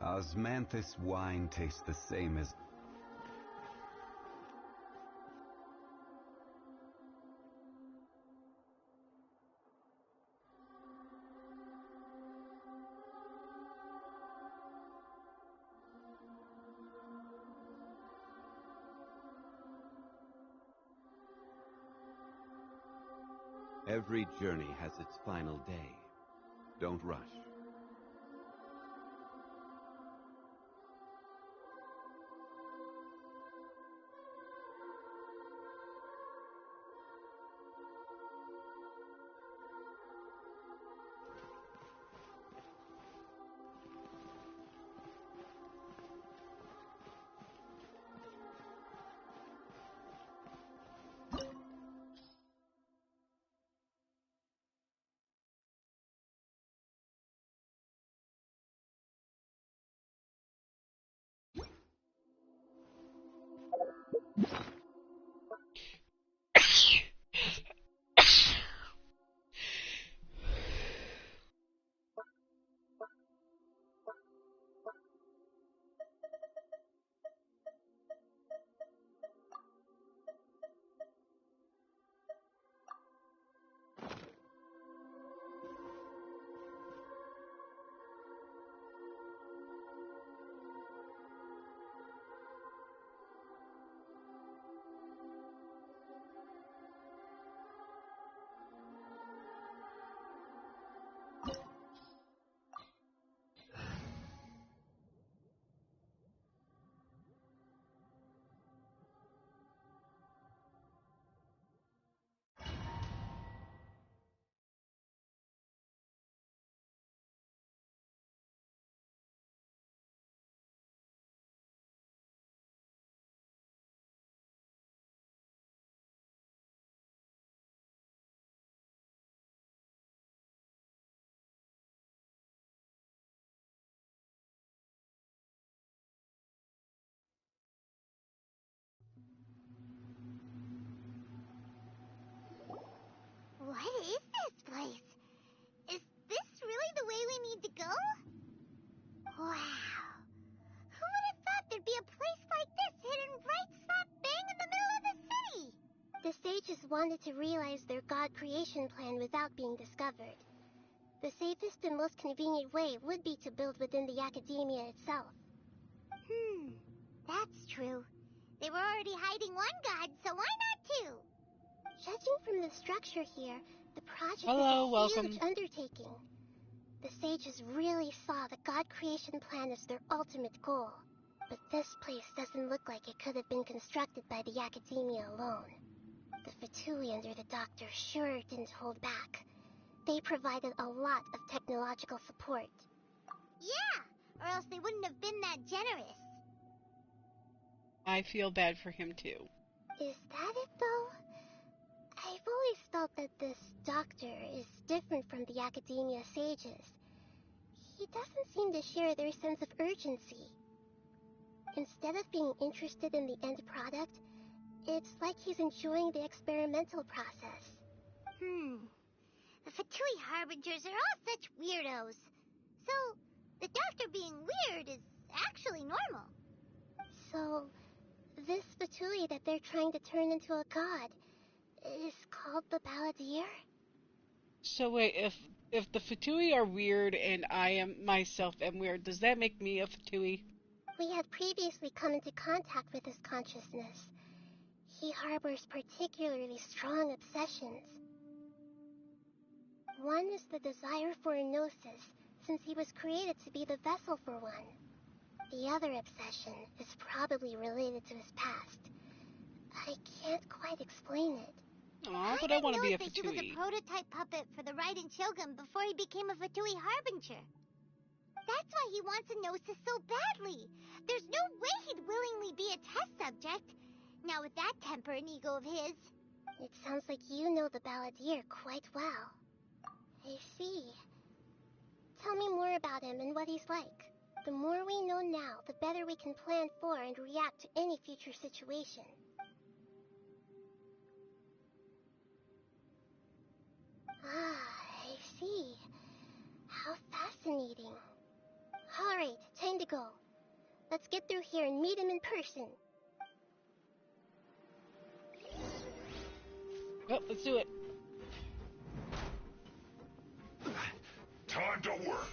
Osmanthus wine tastes the same as... Every journey has its final day. Don't rush. What is this place? Is this really the way we need to go? Wow. Who would have thought there'd be a place like this hidden right slap bang in the middle of the city? The sages wanted to realize their god creation plan without being discovered. The safest and most convenient way would be to build within the academia itself. That's true. They were already hiding one god, so why not two? Judging from the structure here, the project Hello, is a huge welcome. undertaking. The sages really saw the god creation plan as their ultimate goal. But this place doesn't look like it could have been constructed by the academia alone. The Fatui under the doctor sure didn't hold back. They provided a lot of technological support. Yeah, or else they wouldn't have been that generous. I feel bad for him too. Is that it, though? I've always felt that this doctor is different from the academia sages. He doesn't seem to share their sense of urgency. Instead of being interested in the end product, it's like he's enjoying the experimental process. The Fatui Harbingers are all such weirdos. So, the doctor being weird is actually normal. So, this Fatui that they're trying to turn into a god is called the Balladeer? So wait, if the Fatui are weird and I myself am weird, does that make me a Fatui? We had previously come into contact with his consciousness. He harbors particularly strong obsessions. One is the desire for a gnosis, since he was created to be the vessel for one. The other obsession is probably related to his past. I can't quite explain it. Aw, but I want to be a He was a Fatui. prototype puppet for the Raiden Shogun before he became a Fatui Harbinger. That's why he wants a gnosis so badly. There's no way he'd willingly be a test subject. Now with that temper and ego of his. It sounds like you know the Balladeer quite well. I see. Tell me more about him and what he's like. The more we know now, the better we can plan for and react to any future situation. Ah, I see. How fascinating. Alright, time time to go. Let's get through here and meet him in person. Oh, let's do it. Time to work.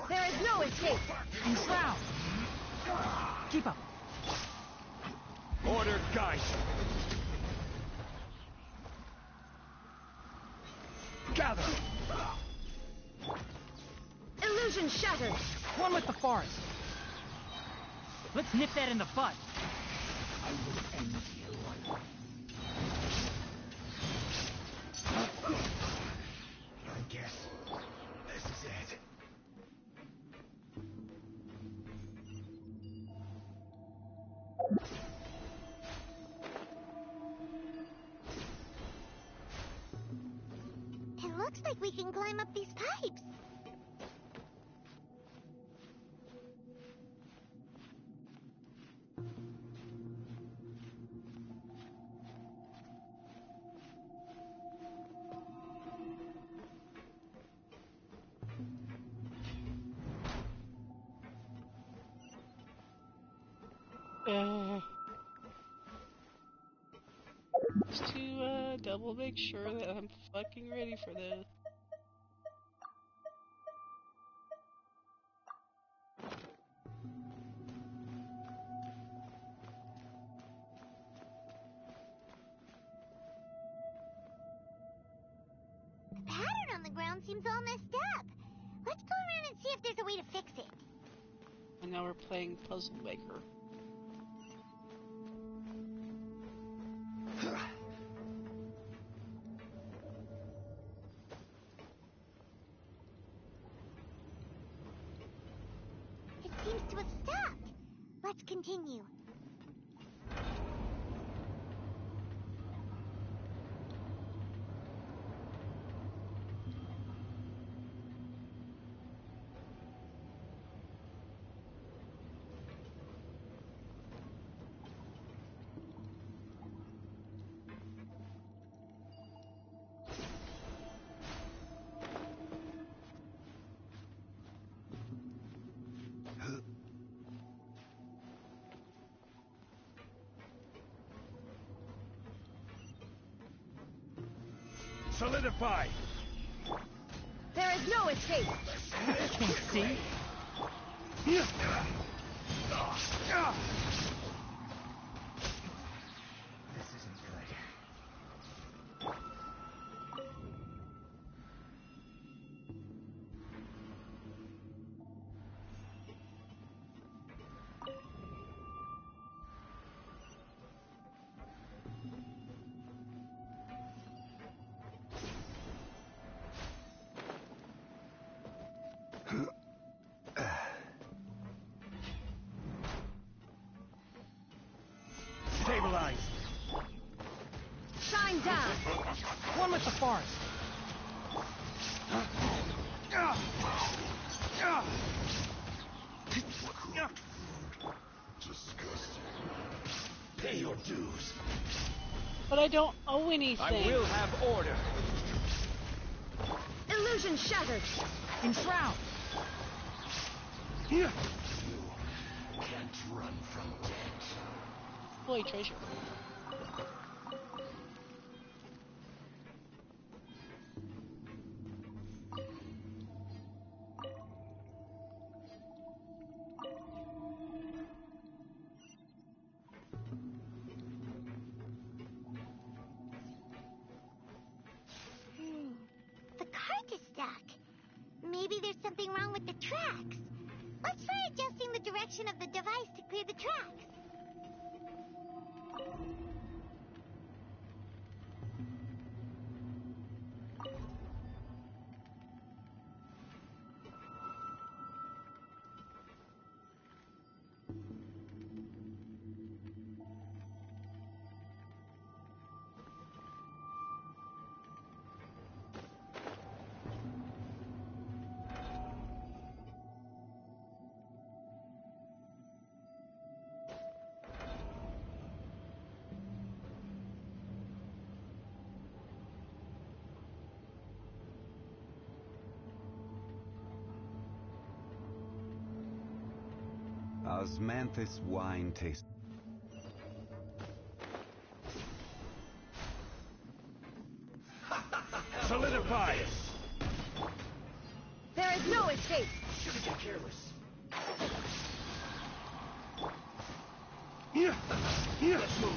There is no escape. Enshroud. Keep up. Order, guys. Gather. Illusion shattered. One with the forest. Let's nip that in the bud. I will end you. I guess this is it. It looks like we can climb up these pipes. Just to double make sure that I'm fucking ready for this. The pattern on the ground seems all messed up. Let's go around and see if there's a way to fix it. And now we're playing Puzzle Maker. It seems to have stopped. Let's continue. Solidify. There is no escape. Can't see. This isn't good. Stabilize. Shine down. One with the forest. Disgusting. Pay your dues. But I don't owe anything. I will have order. Illusion shattered. Enshroud. You can't run from death. Holy treasure. The cart is stuck. Maybe there's something wrong with the tracks. Let's try adjusting the direction of the device to clear the tracks. Osmanthus wine taste. Solidify! There is no escape! Shouldn't get careless. Let's move.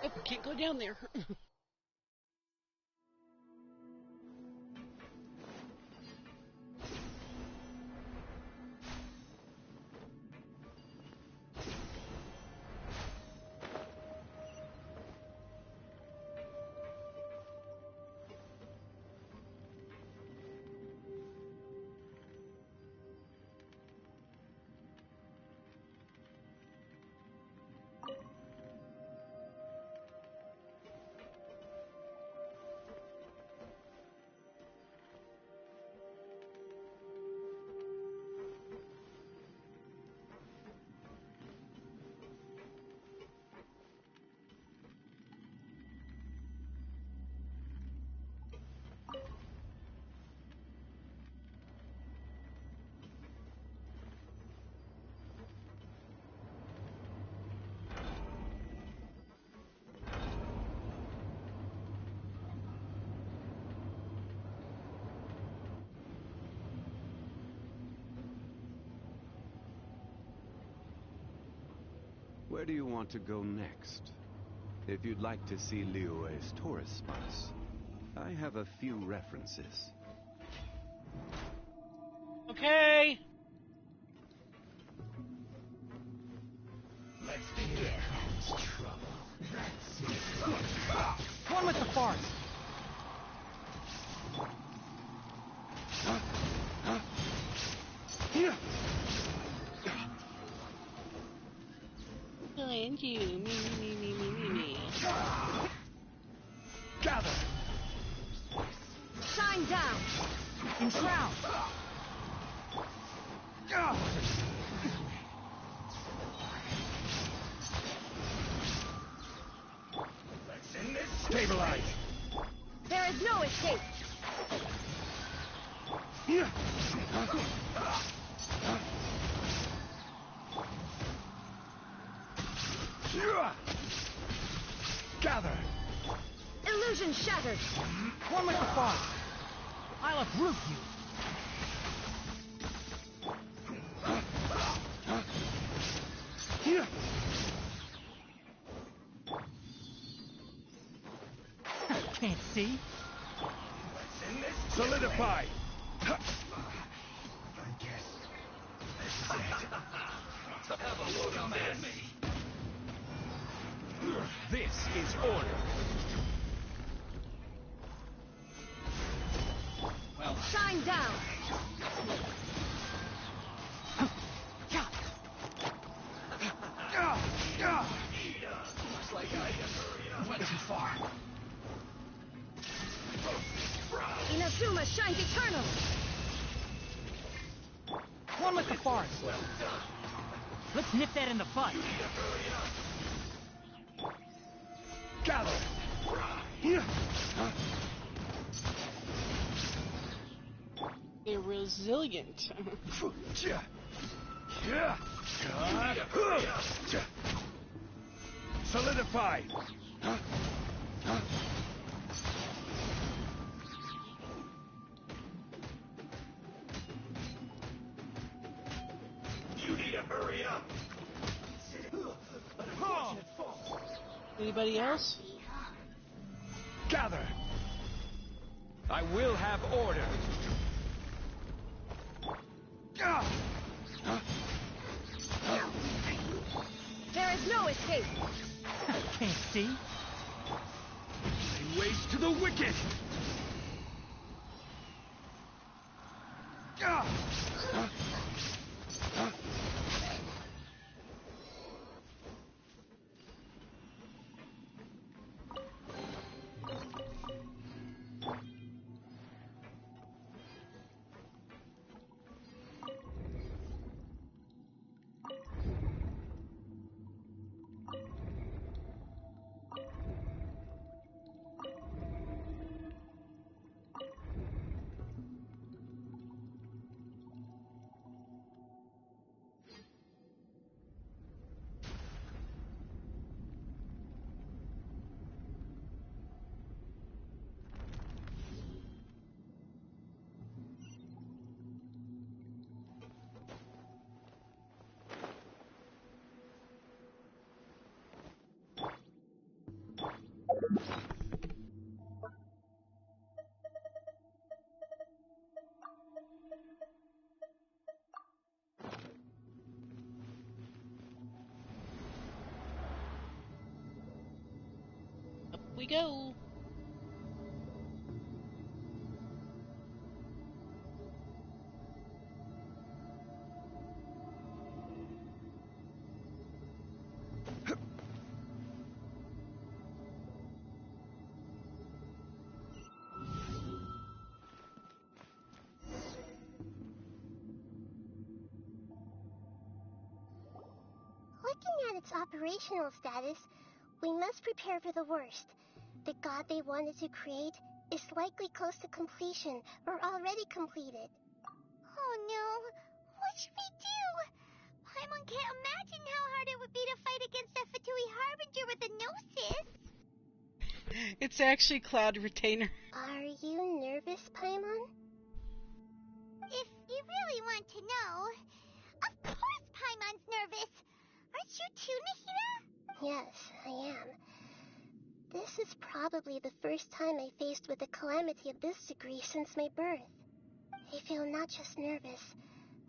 Oh, we can't go down there. Where do you want to go next? If you'd like to see Liyue's tourist spots, I have a few references. Okay. Let's begin. Here comes trouble. One with the forest. And you. Me. Gather. Shine down! Enshroud. Let's end this. Stabilize. There is no escape! Gather. Illusion shattered! One with the forest. I'll uproot you. Can't see. Let's end this. Solidify. I guess this is it. Have a look at me. This is order. Well, Shine down! looks like I went too far. Inazuma shines eternal! One with the forest. Let's nip that in the bud. Gather. They're resilient. Solidify. You need to hurry up. Anybody else? Gather. I will have order. There is no escape! Can't see. Lay waste to the wicked. we go. Looking at its operational status, we must prepare for the worst. The god they wanted to create is likely close to completion or already completed. Oh no, what should we do? Paimon can't imagine how hard it would be to fight against a Fatui Harbinger with a Gnosis. It's actually Cloud Retainer. Are you nervous, Paimon? If you really want to know, of course Paimon's nervous. Aren't you too, Nahida? Yes, I am. This is probably the first time I faced with a calamity of this degree since my birth. I feel not just nervous,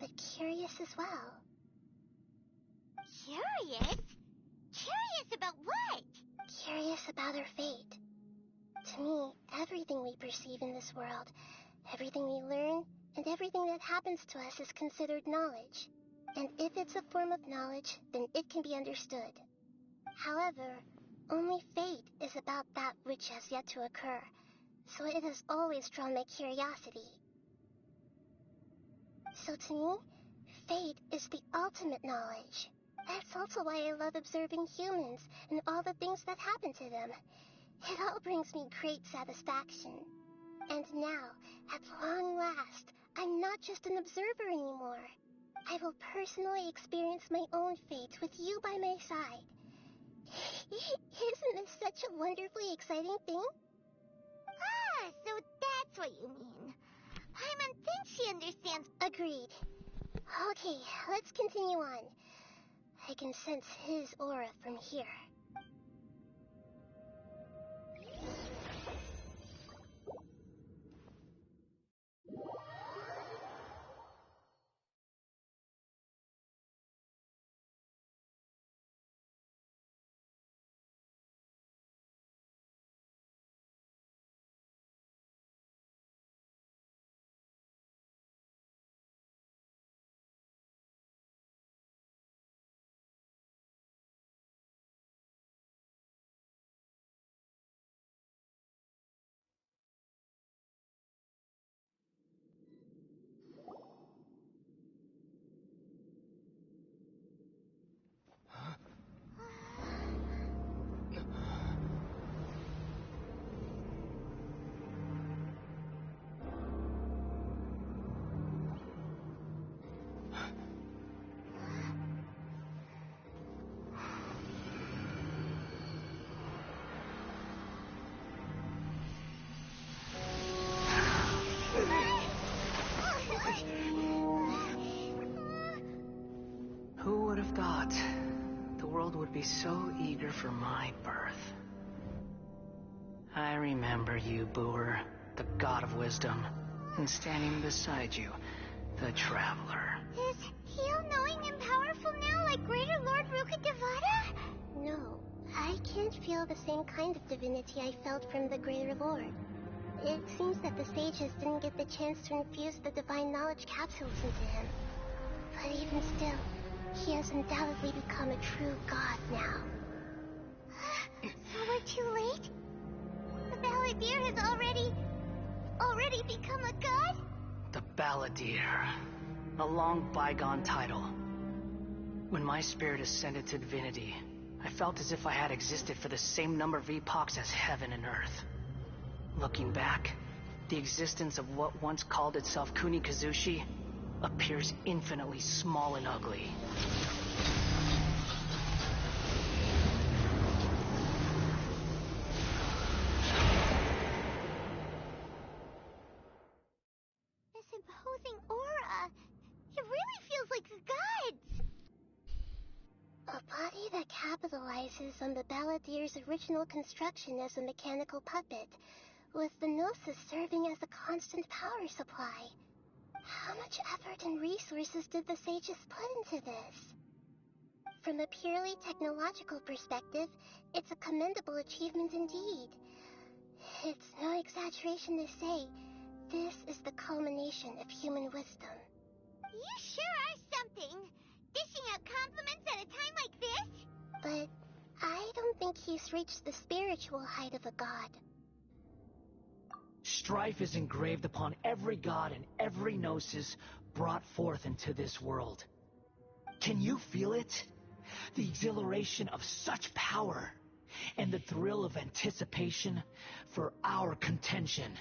but curious as well. Curious? Curious about what? Curious about our fate. To me, everything we perceive in this world, everything we learn, and everything that happens to us is considered knowledge. And if it's a form of knowledge, then it can be understood. However, only fate is about that which has yet to occur, so it has always drawn my curiosity. So to me, fate is the ultimate knowledge. That's also why I love observing humans and all the things that happen to them. It all brings me great satisfaction. And now, at long last, I'm not just an observer anymore. I will personally experience my own fate with you by my side. Isn't this such a wonderfully exciting thing? Ah, so that's what you mean. Paimon thinks she understands. Agreed. Okay, let's continue on. I can sense his aura from here. Who would have thought the world would be so eager for my birth? I remember you, Boer, the god of wisdom, and standing beside you, the traveler. Is he all-knowing and powerful now like Greater Lord Rukkhadevata? No, I can't feel the same kind of divinity I felt from the Greater Lord. It seems that the sages didn't get the chance to infuse the divine knowledge capsules into him. But even still, he has undoubtedly become a true god now. So we're too late? The Balladeer has already become a god? The Balladeer. A long bygone title. When my spirit ascended to divinity, I felt as if I had existed for the same number of epochs as heaven and earth. Looking back, the existence of what once called itself Kunikazushi appears infinitely small and ugly. This imposing aura. It really feels like the gods. A body that capitalizes on the Balladeer's original construction as a mechanical puppet, with the Gnosis serving as a constant power supply. How much effort and resources did the sages put into this? From a purely technological perspective, it's a commendable achievement indeed. It's no exaggeration to say, this is the culmination of human wisdom. You sure are something. Dishing out compliments at a time like this? But I don't think he's reached the spiritual height of a god. Strife is engraved upon every god and every gnosis brought forth into this world. Can you feel it? The exhilaration of such power, and the thrill of anticipation for our contention.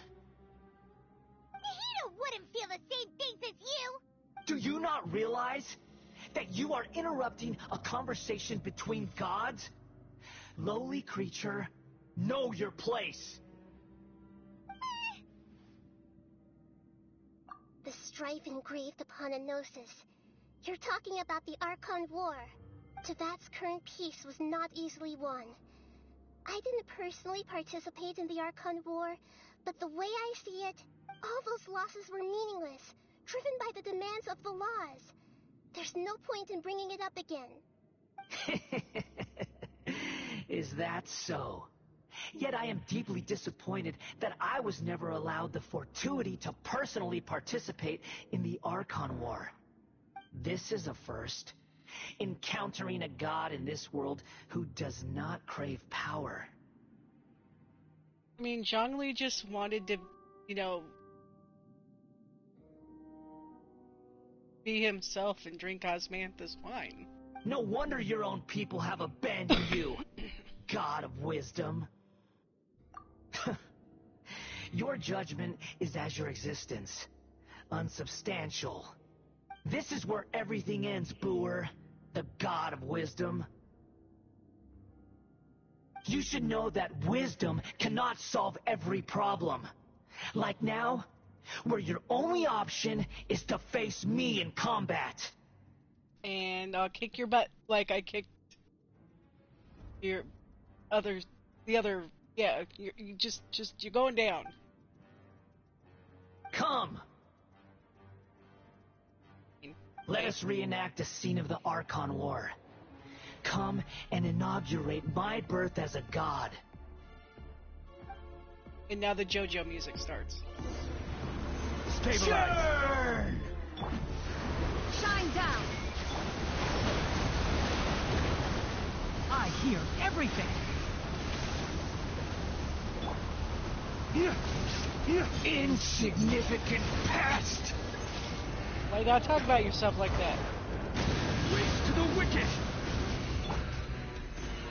He wouldn't feel the same things as you. Do you not realize that you are interrupting a conversation between gods? Lowly creature, know your place. The strife engraved upon a gnosis. You're talking about the Archon War. Teyvat's current peace was not easily won. I didn't personally participate in the Archon War, but the way I see it, all those losses were meaningless, driven by the demands of the laws. There's no point in bringing it up again. Is that so? Yet I am deeply disappointed that I was never allowed the fortuity to personally participate in the Archon War. This is a first. Encountering a god in this world who does not crave power. I mean, Zhongli just wanted to, be himself and drink Osmantha's wine. No wonder your own people have abandoned you, god of wisdom. Your judgment is as your existence, unsubstantial. This is where everything ends, Booer, the god of wisdom. You should know that wisdom cannot solve every problem. Like now, where your only option is to face me in combat. And I'll kick your butt like I kicked your yeah, you're going down. Come! Let us reenact a scene of the Archon War. Come and inaugurate my birth as a god. And now the JoJo music starts. Stabilize! Churn! Shine down! I hear everything. Insignificant pest! Why you gotta talk about yourself like that? Waste to the wicked!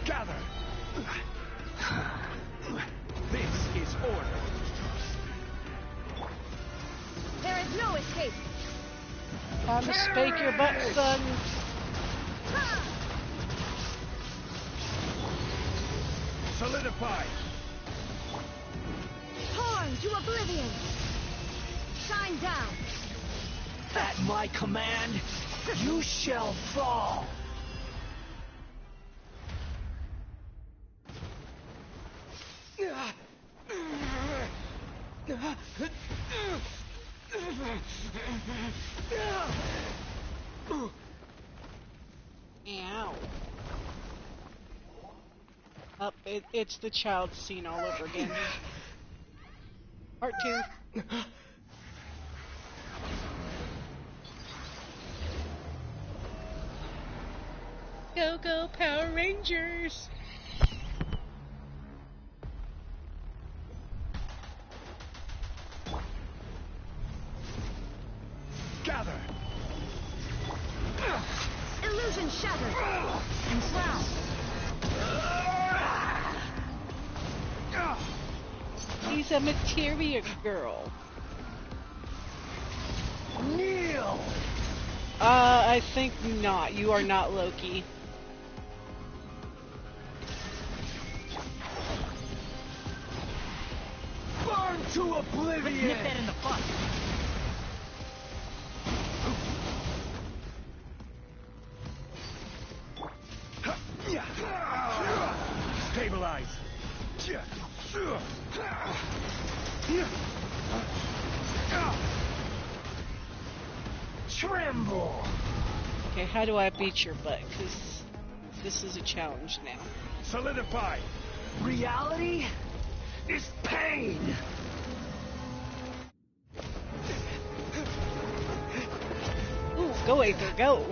Gather! This is order. There is no escape! Time to spank your butt, son. Ha! Solidify! Torn to oblivion! Shine down! At my command, you shall fall! Ow. Up, it's the child scene all over again. Part 2. Go, go, Power Rangers! Gather! Illusion shattered! Enshroud. She's a materia girl. Kneel! I think not. You are not Loki. Burn to Let's oblivion! nip that in the bud. Stabilize! Tremble! Okay, how do I beat your butt? Because this is a challenge now. Solidify! Reality is pain! Ooh, go Aether, go!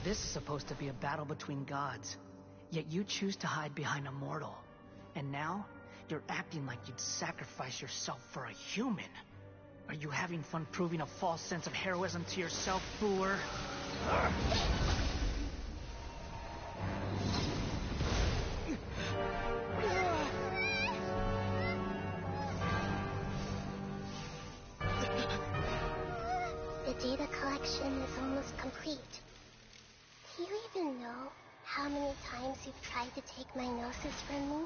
This is supposed to be a battle between gods, yet you choose to hide behind a mortal. And now, you're acting like you'd sacrifice yourself for a human. Are you having fun proving a false sense of heroism to yourself, fooler? The data collection is almost complete. Do you even know how many times you've tried to take my gnosis from me?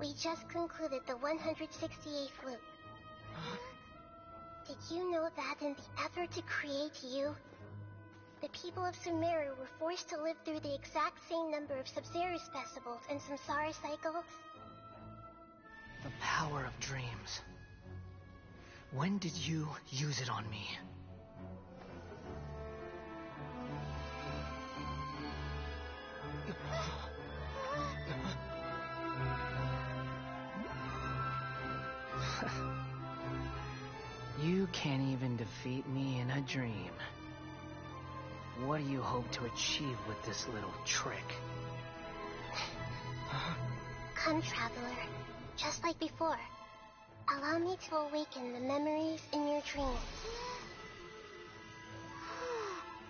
We just concluded the 168th loop. Did you know that in the effort to create you, the people of Sumeru were forced to live through the exact same number of Sub-Zero festivals and Samsara cycles? The power of dreams. When did you use it on me? You can't even defeat me in a dream. What do you hope to achieve with this little trick? Come, Traveler. Just like before. Allow me to awaken the memories in your dreams.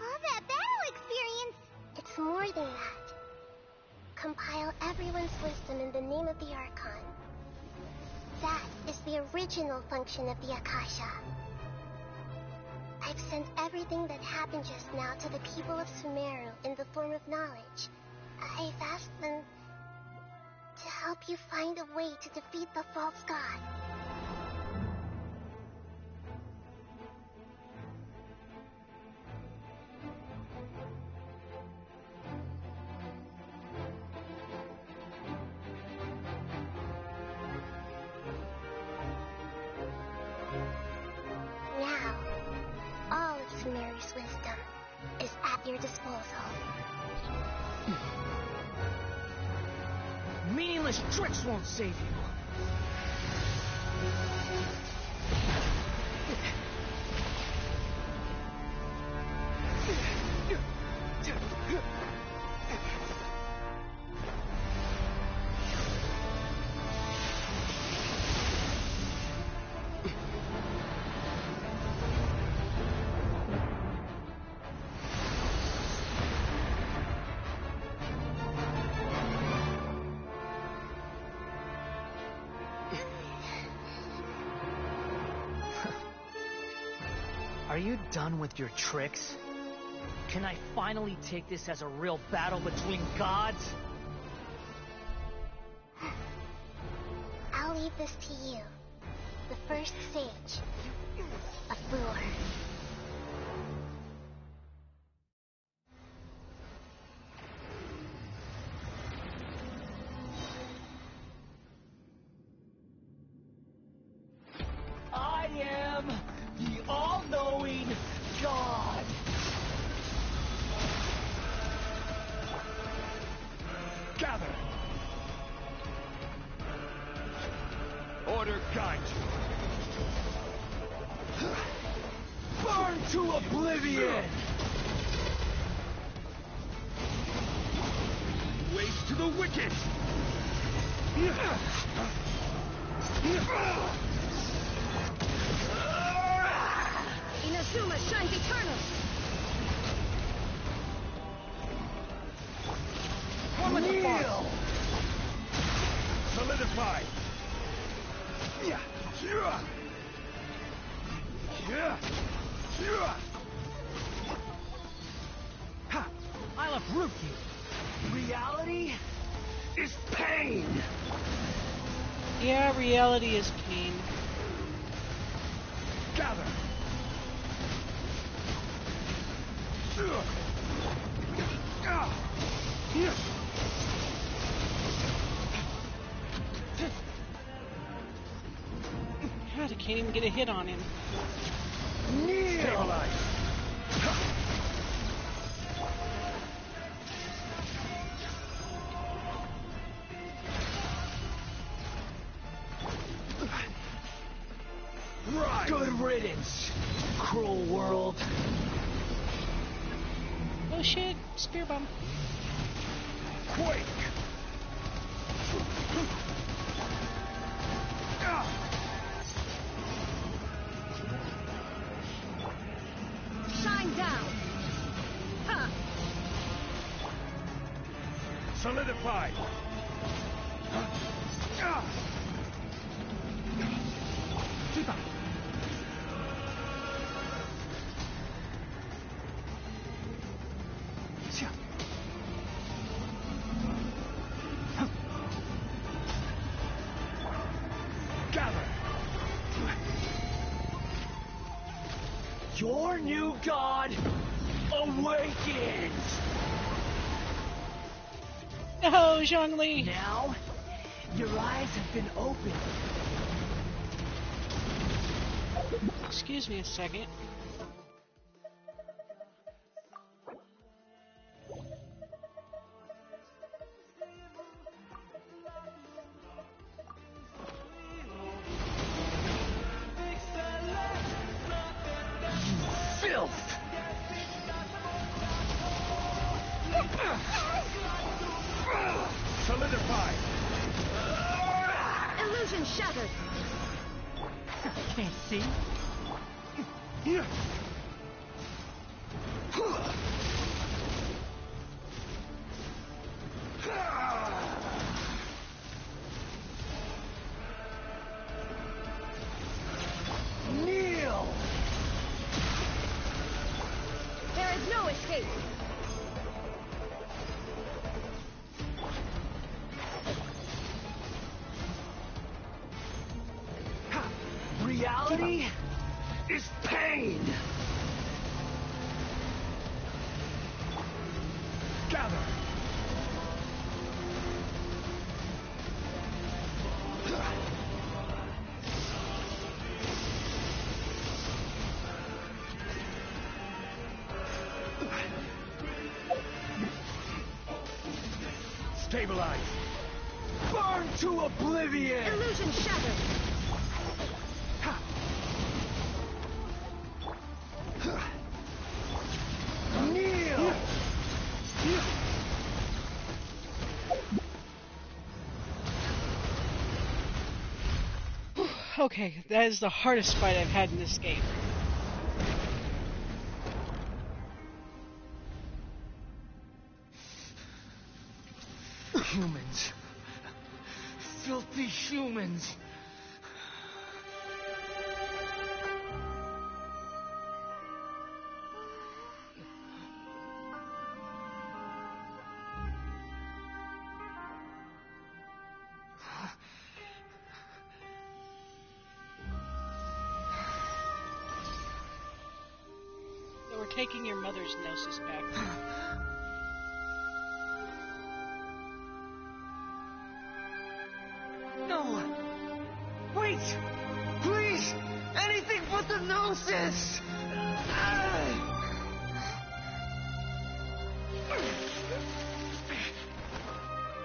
All that battle experience! It's more than that. Compile everyone's wisdom in the name of the Archon. That is the original function of the Akasha. I've sent everything that happened just now to the people of Sumeru in the form of knowledge. I've asked them to help you find a way to defeat the false god. Now, all of Sumeru's wisdom is at your disposal. Meaningless tricks won't save you. Are you done with your tricks? Can I finally take this as a real battle between gods? I'll leave this to you. The first sage. A fooler. I am the all-knowing God. Gather! Order guide you. Burn to oblivion! ways to the wicked! Inazuma shines eternal! One with the forest. Solidify! I'll uproot you. Reality is pain! Yeah, reality is pain. Gather! God, I can't even get a hit on him. Stabilize! Right. Good riddance, cruel world. Oh shit, spear bomb. Quake! Shine down! Huh! Solidify! Keep up. Gather! Your new god awakens! No, Zhongli! Now, your eyes have been opened. Excuse me a second. Filth! Solidify! Illusion shattered! Can't see. Kneel! There is no escape! Reality is pain! Gather! Stabilize! Burn to oblivion! Illusion shattered! Kneel! Okay, that is the hardest fight I've had in this game. Humans. Filthy humans. We're taking your mother's gnosis back. No! Wait! Please! Anything but the gnosis!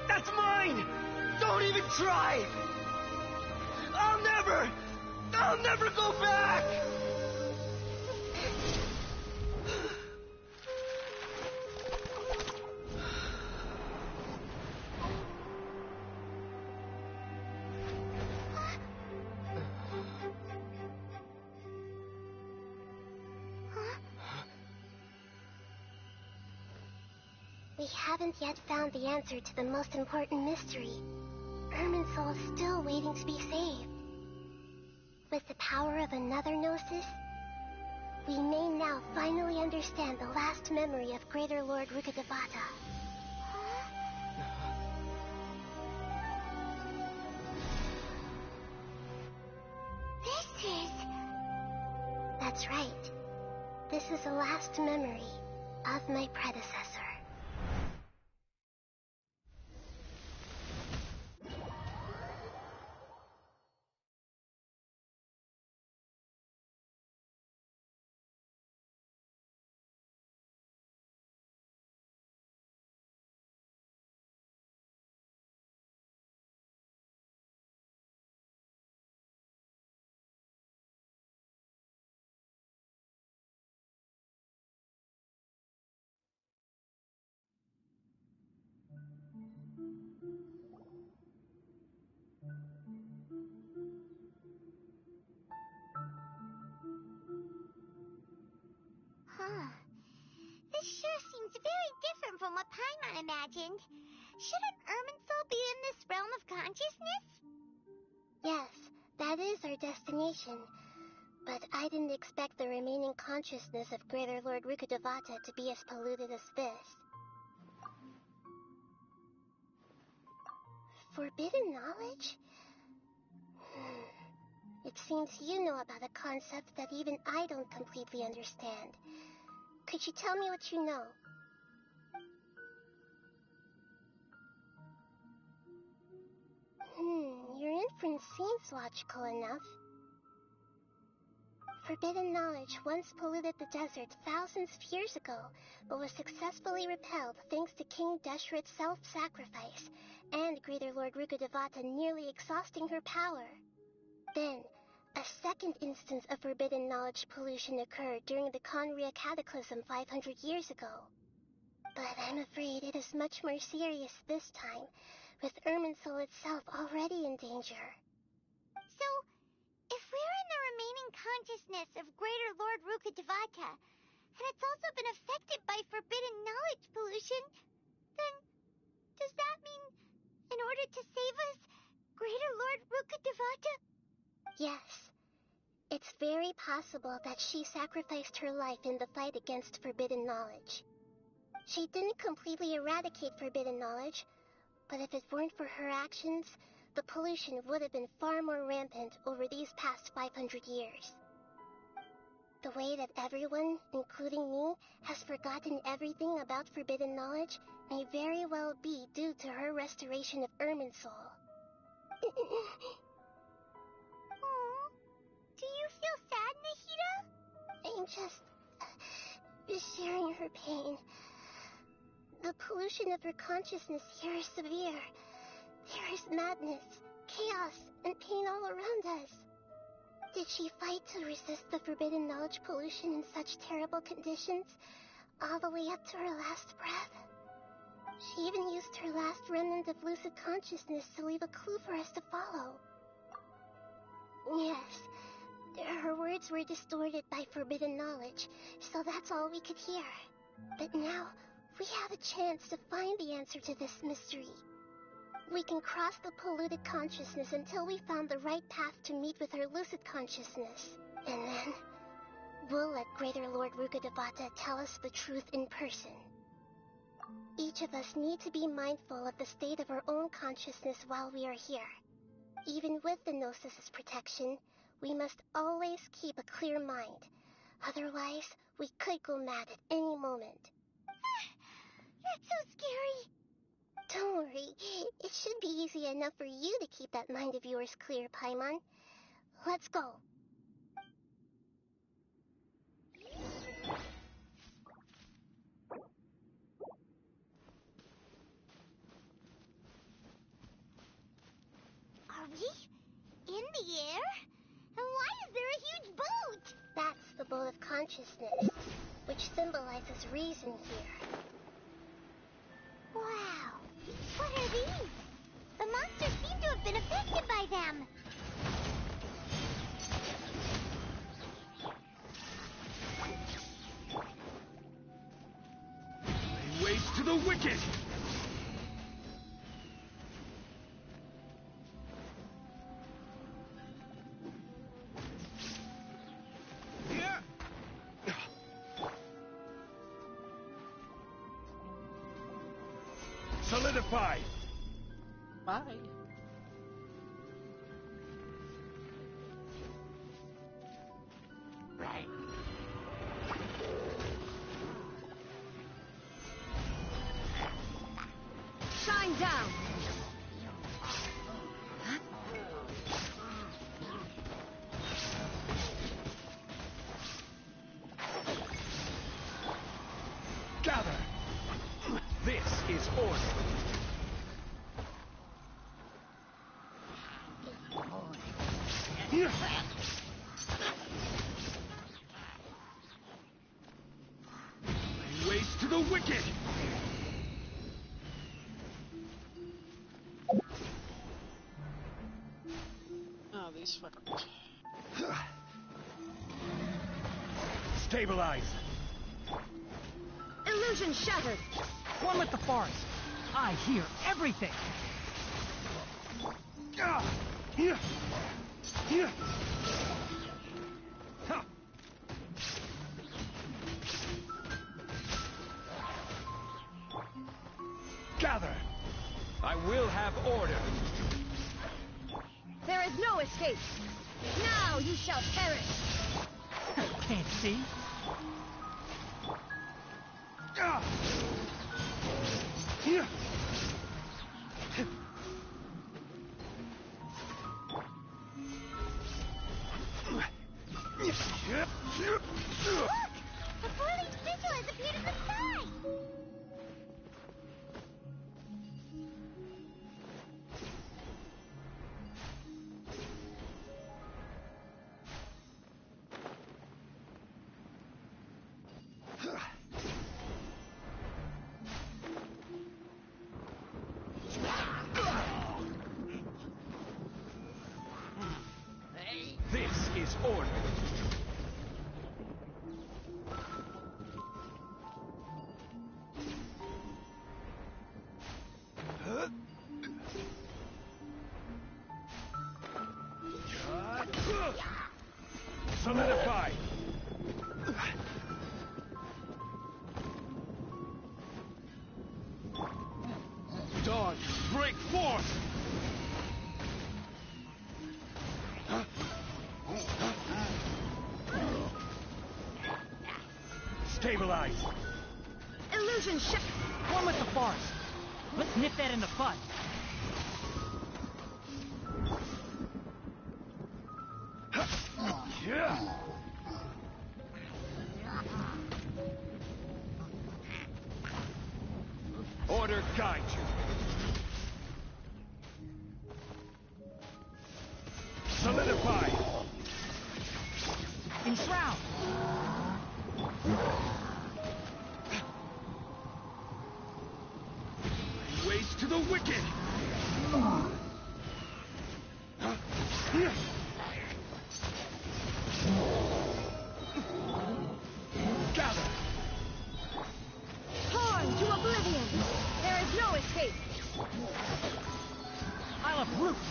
That's mine! Don't even try! I'll never go back! they haven't yet found the answer to the most important mystery. Irminsul is still waiting to be saved. With the power of another Gnosis, we may now finally understand the last memory of Greater Lord Rukkhadevata. This is... That's right. This is the last memory of my predecessor. Huh. This sure seems very different from what Paimon imagined. Shouldn't Irminsul be in this realm of consciousness? Yes, that is our destination. But I didn't expect the remaining consciousness of Greater Lord Rukkhadevata to be as polluted as this. Forbidden knowledge? It seems you know about a concept that even I don't completely understand. Could you tell me what you know? Your inference seems logical enough. Forbidden knowledge once polluted the desert thousands of years ago, but was successfully repelled thanks to King Deshret's self-sacrifice, and Greater Lord Rukkhadevata nearly exhausting her power. Then, a second instance of forbidden knowledge pollution occurred during the Conria Cataclysm 500 years ago. But I'm afraid it is much more serious this time, with Irminsul itself already in danger. So, if we're in the remaining consciousness of Greater Lord Rukkhadevata, and it's also been affected by forbidden knowledge pollution, then does that mean, in order to save us, Greater Lord Rukkhadevata? Yes. It's very possible that she sacrificed her life in the fight against forbidden knowledge. She didn't completely eradicate forbidden knowledge, but if it weren't for her actions, the pollution would have been far more rampant over these past 500 years. The way that everyone, including me, has forgotten everything about forbidden knowledge may very well be due to her restoration of Irminsul. Aww. Do you feel sad, Nahida? I'm just sharing her pain. The pollution of her consciousness here is severe. There is madness, chaos, and pain all around us. Did she fight to resist the forbidden knowledge pollution in such terrible conditions, all the way up to her last breath? She even used her last remnant of lucid consciousness to leave a clue for us to follow. Yes, her words were distorted by forbidden knowledge, so that's all we could hear. But now, we have a chance to find the answer to this mystery. We can cross the polluted consciousness until we found the right path to meet with her lucid consciousness. And then, we'll let Greater Lord Rukkhadevata tell us the truth in person. Each of us need to be mindful of the state of our own consciousness while we are here. Even with the Gnosis' protection, we must always keep a clear mind. Otherwise, we could go mad at any moment. That's so scary. Don't worry, it should be easy enough for you to keep that mind of yours clear, Paimon. Let's go. Are we in the air? And why is there a huge boat? That's the boat of consciousness, which symbolizes reason here. Wow. What are these? The monsters seem to have been affected by them. Lay waste to the wicked wicked! Solidify! Bye. Shine down. Gather! This is order. Lay waste to the wicked! Oh, these fuckers. Stabilize! Illusion shattered. One with the forest. I hear everything. Gather! I will have order! There is no escape. Now you shall perish. Can't see. Look! A boiling sigil has appeared in the sky! This is order! Solidify! Dawn, break forth! Stabilize! Illusion One with the forest. Let's nip that in the bud. Order guide you. Solidify! Enshroud. Waste to the wicked! Gather! torn to oblivion. There is no escape. I'll uproot you.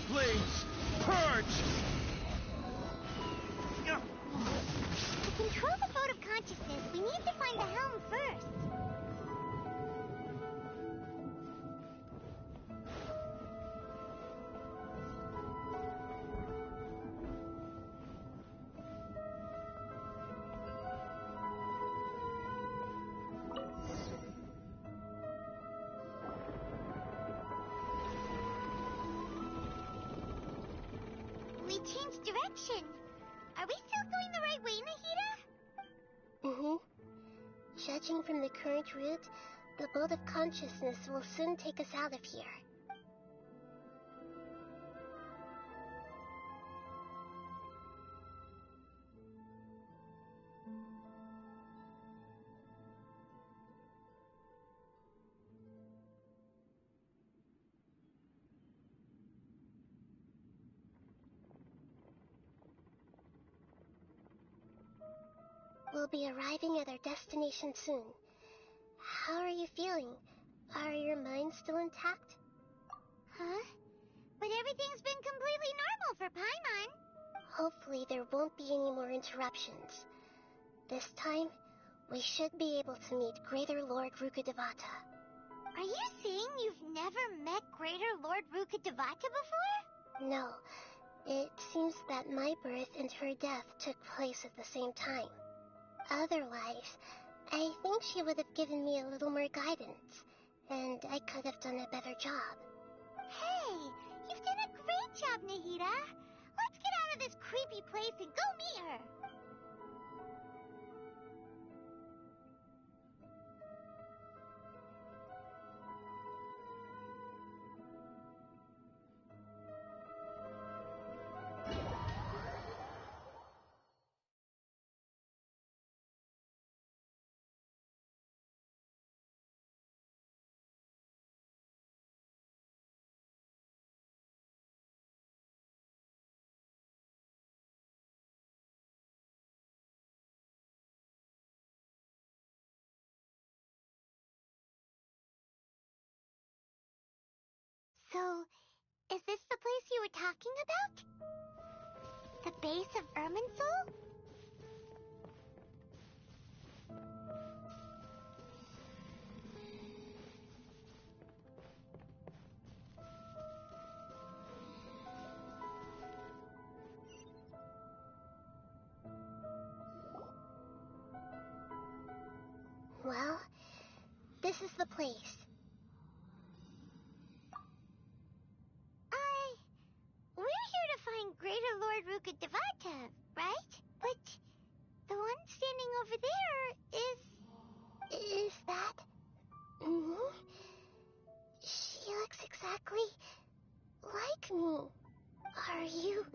Flames, purge! To control the boat of consciousness, we need to find the helm first. We changed direction. Are we still going the right way, Nahida? Judging from the current route, the boat of consciousness will soon take us out of here. We'll be arriving at our destination soon. How are you feeling? Are your minds still intact? Huh? But everything's been completely normal for Paimon. Hopefully there won't be any more interruptions. This time, we should be able to meet Greater Lord Rukkhadevata. Are you saying you've never met Greater Lord Rukkhadevata before? No. It seems that my birth and her death took place at the same time. Otherwise, I think she would have given me a little more guidance, and I could have done a better job. Hey, you've done a great job, Nahida. Let's get out of this creepy place and go meet her. So, is this the place you were talking about? The base of Irminsul? Well, this is the place. We're here to find Greater Lord Rukkhadevata, right? But the one standing over there is... Is that me? She looks exactly like me. Are you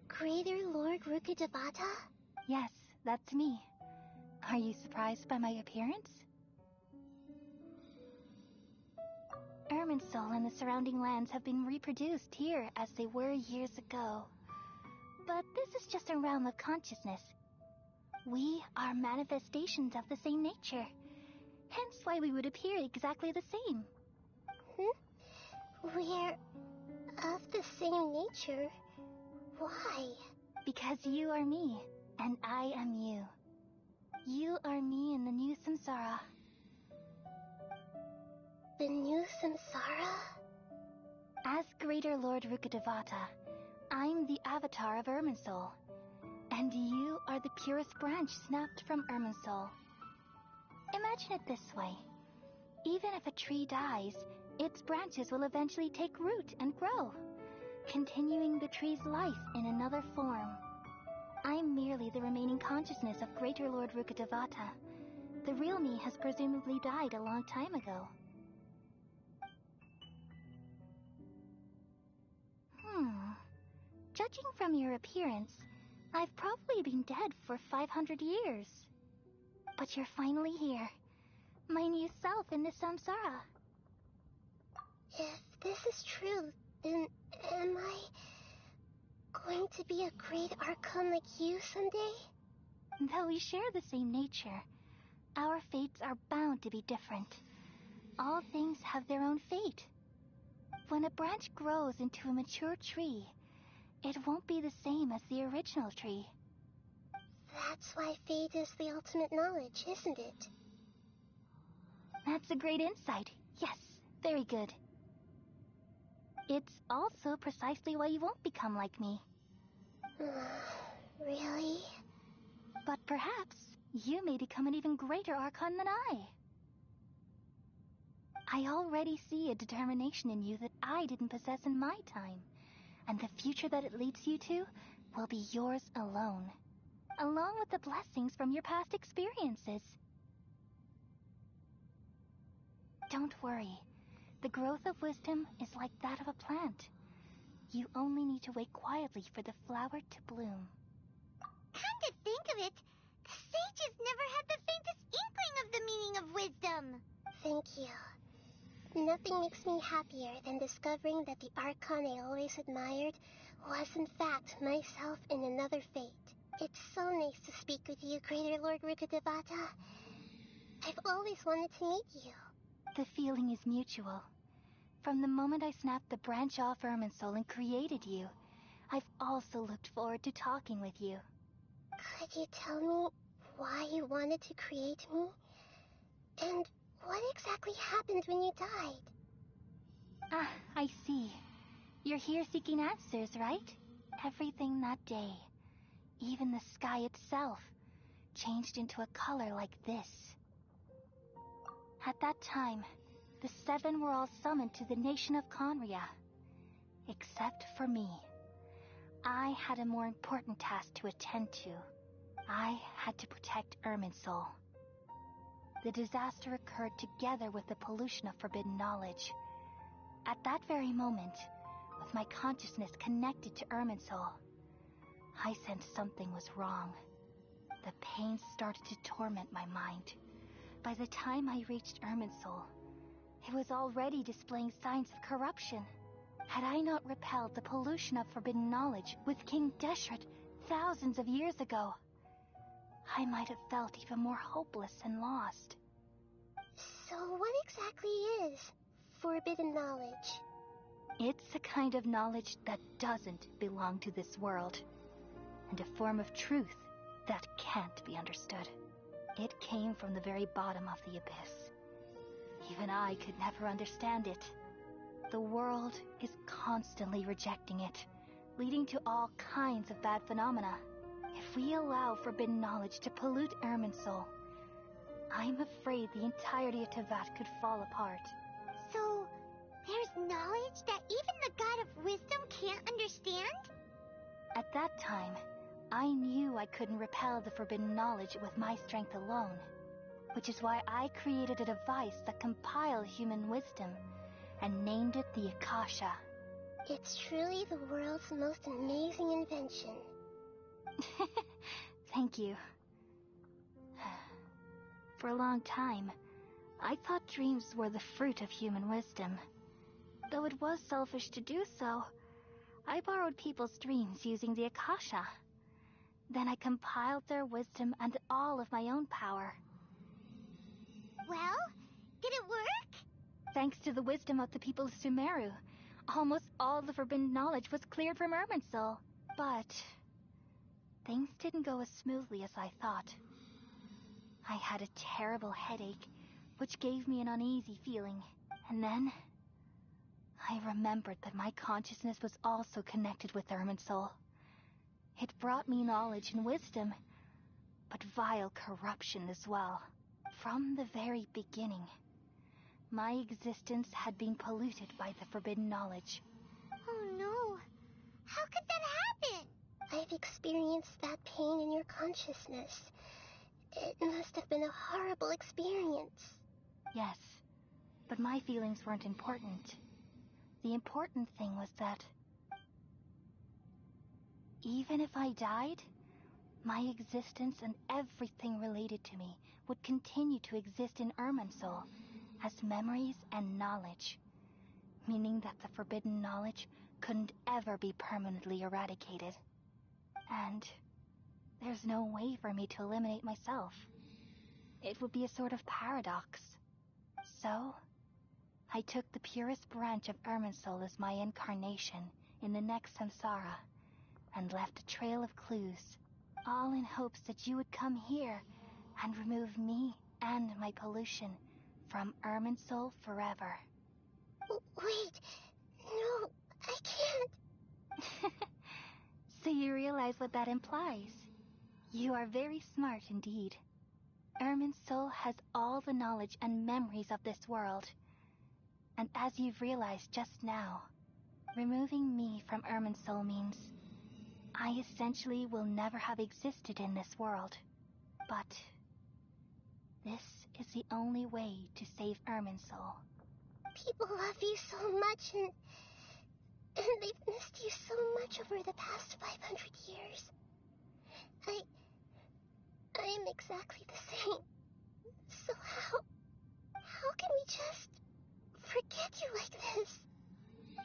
Greater Lord Rukkhadevata? Yes, that's me. Are you surprised by my appearance? Irminsul and the surrounding lands have been reproduced here as they were years ago. But this is just a realm of consciousness. We are manifestations of the same nature, hence why we would appear exactly the same. We're of the same nature. Why? Because you are me, and I am you. You are me in the new samsara. The new samsara? As Greater Lord Rukkhadevata, I'm the avatar of Irminsul, and you are the purest branch snapped from Irminsul. Imagine it this way. Even if a tree dies, its branches will eventually take root and grow, continuing the tree's life in another form. I'm merely the remaining consciousness of Greater Lord Rukkhadevata. The real me has presumably died a long time ago. Judging from your appearance, I've probably been dead for 500 years. But you're finally here. My new self in the samsara. If this is true, then am I going to be a great archon like you someday? Though we share the same nature, our fates are bound to be different. All things have their own fate. When a branch grows into a mature tree, it won't be the same as the original tree. That's why fate is the ultimate knowledge, isn't it? That's a great insight. Yes, very good. It's also precisely why you won't become like me. Really? But perhaps you may become an even greater archon than I. I already see a determination in you that I didn't possess in my time, and the future that it leads you to will be yours alone, along with the blessings from your past experiences. Don't worry. The growth of wisdom is like that of a plant. You only need to wait quietly for the flower to bloom. Come to think of it, the sages never had the faintest inkling of the meaning of wisdom. Thank you. Nothing makes me happier than discovering that the archon I always admired was in fact myself in another fate. It's so nice to speak with you, Greater Lord Rukkhadevata. I've always wanted to meet you. The feeling is mutual. From the moment I snapped the branch off Irminsul and created you, I've also looked forward to talking with you. Could you tell me why you wanted to create me? And what exactly happened when you died? Ah, I see. You're here seeking answers, right? Everything that day, even the sky itself, changed into a color like this. At that time, the seven were all summoned to the nation of Conria. Except for me. I had a more important task to attend to. I had to protect Irminsul. The disaster occurred together with the pollution of forbidden knowledge. At that very moment, with my consciousness connected to Irminsul, I sensed something was wrong. The pain started to torment my mind. By the time I reached Irminsul, it was already displaying signs of corruption. Had I not repelled the pollution of forbidden knowledge with King Deshret thousands of years ago, I might have felt even more hopeless and lost. So what exactly is forbidden knowledge? It's a kind of knowledge that doesn't belong to this world, and a form of truth that can't be understood. It came from the very bottom of the abyss. Even I could never understand it. The world is constantly rejecting it, leading to all kinds of bad phenomena. If we allow forbidden knowledge to pollute Irminsul, I'm afraid the entirety of Teyvat could fall apart. So, there's knowledge that even the God of Wisdom can't understand? At that time, I knew I couldn't repel the forbidden knowledge with my strength alone, which is why I created a device that compiled human wisdom and named it the Akasha. It's truly the world's most amazing invention. Thank you. For a long time, I thought dreams were the fruit of human wisdom. Though it was selfish to do so, I borrowed people's dreams using the Akasha. Then I compiled their wisdom and all of my own power. Well, did it work? Thanks to the wisdom of the people of Sumeru, almost all the forbidden knowledge was cleared from Irminsul. But things didn't go as smoothly as I thought. I had a terrible headache, which gave me an uneasy feeling. And then I remembered that my consciousness was also connected with Irminsul. It brought me knowledge and wisdom, but vile corruption as well. From the very beginning, my existence had been polluted by the forbidden knowledge. Oh no. How could that happen? I've experienced that pain in your consciousness. It must have been a horrible experience. Yes, but my feelings weren't important. The important thing was that even if I died, my existence and everything related to me would continue to exist in Irminsul as memories and knowledge, meaning that the forbidden knowledge couldn't ever be permanently eradicated. And there's no way for me to eliminate myself. It would be a sort of paradox. So, I took the purest branch of Irminsul as my incarnation in the next samsara, and left a trail of clues, all in hopes that you would come here and remove me and my pollution from Irminsul forever. Wait, no, I can't. So you realize what that implies. You are very smart indeed. Irminsul has all the knowledge and memories of this world. And as you've realized just now, removing me from Irminsul means I essentially will never have existed in this world. But this is the only way to save Irminsul. People love you so much, and they've missed you so much over the past 500 years. I am exactly the same. So how can we just forget you like this?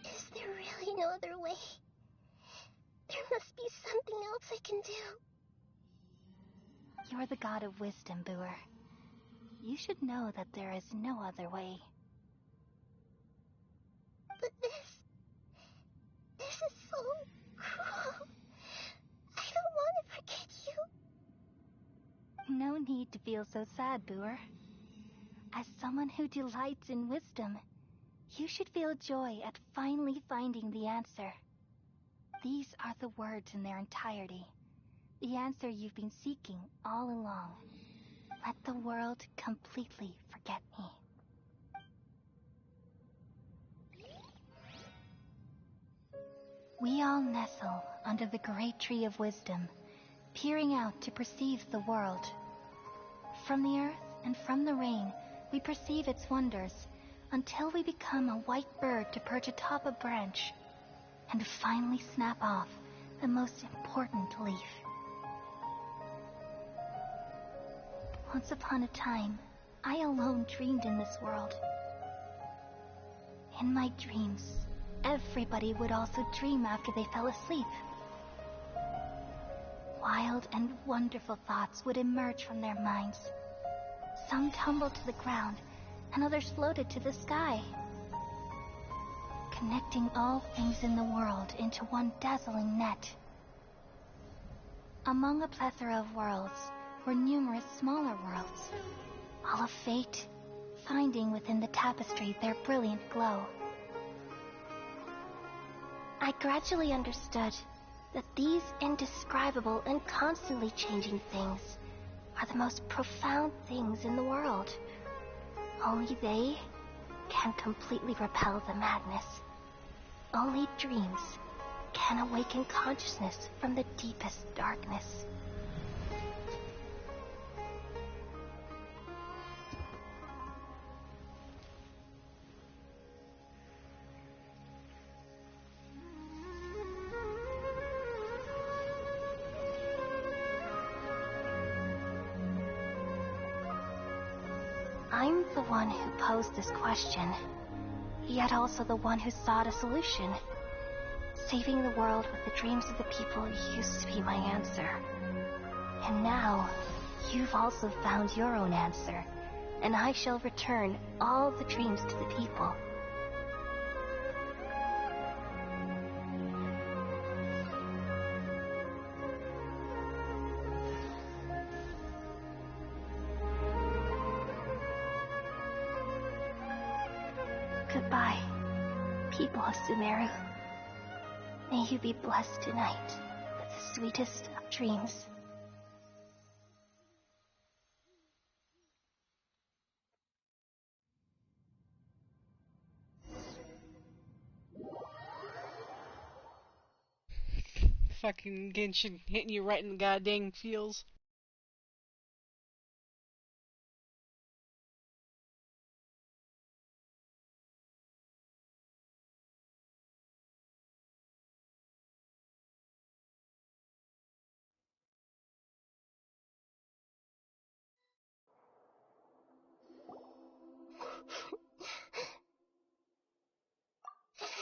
Is there really no other way? There must be something else I can do. You're the god of wisdom, Booer. You should know that there is no other way. But this is so cruel. I don't want to forget you. No need to feel so sad, Booer. As someone who delights in wisdom, you should feel joy at finally finding the answer. These are the words in their entirety. The answer you've been seeking all along. Let the world completely forget me. We all nestle under the great tree of wisdom, peering out to perceive the world. From the earth and from the rain, we perceive its wonders, until we become a white bird to perch atop a branch, and finally snap off the most important leaf. Once upon a time, I alone dreamed in this world. In my dreams, everybody would also dream after they fell asleep. Wild and wonderful thoughts would emerge from their minds. Some tumbled to the ground, and others floated to the sky, connecting all things in the world into one dazzling net. Among a plethora of worlds were numerous smaller worlds, all of fate, finding within the tapestry their brilliant glow. I gradually understood that these indescribable and constantly changing things are the most profound things in the world. Only they can completely repel the madness. Only dreams can awaken consciousness from the deepest darkness. I'm the one who posed this question, yet also the one who sought a solution. Saving the world with the dreams of the people used to be my answer. And now, you've also found your own answer, and I shall return all the dreams to the people. Goodbye, people of Sumeru. May you be blessed tonight with the sweetest of dreams. Fucking Genshin hitting you right in the goddamn feels.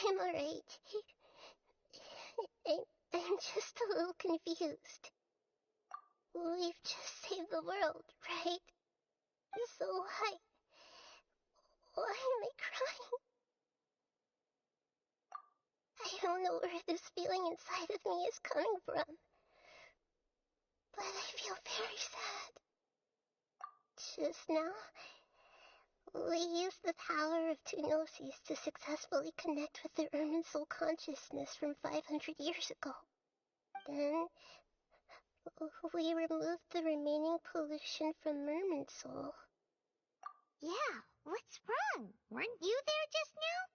I'm alright. I'm just a little confused. We've just saved the world, right? So why am I crying? I don't know where this feeling inside of me is coming from, but I feel very sad. Just now, we used the power of two gnosis to successfully connect with the Irminsul consciousness from 500 years ago. Then, we removed the remaining pollution from Irminsul. Yeah, what's wrong? Weren't you there just now?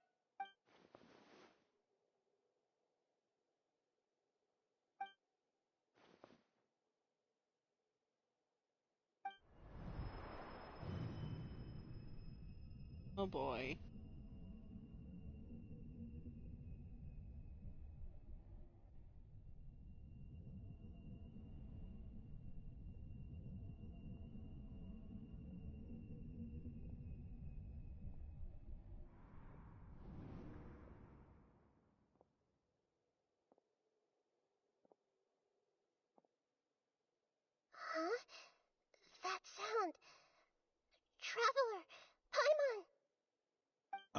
Oh boy. Huh?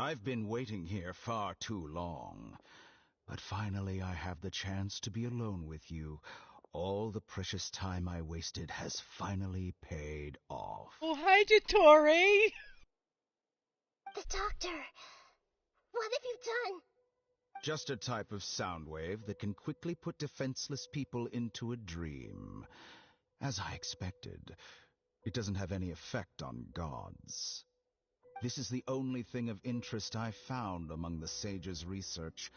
I've been waiting here far too long. But finally I have the chance to be alone with you. All the precious time I wasted has finally paid off. Oh, hi, Dottore! The doctor! What have you done? Just a type of sound wave that can quickly put defenseless people into a dream. As I expected, it doesn't have any effect on gods. This is the only thing of interest I found among the sage's research.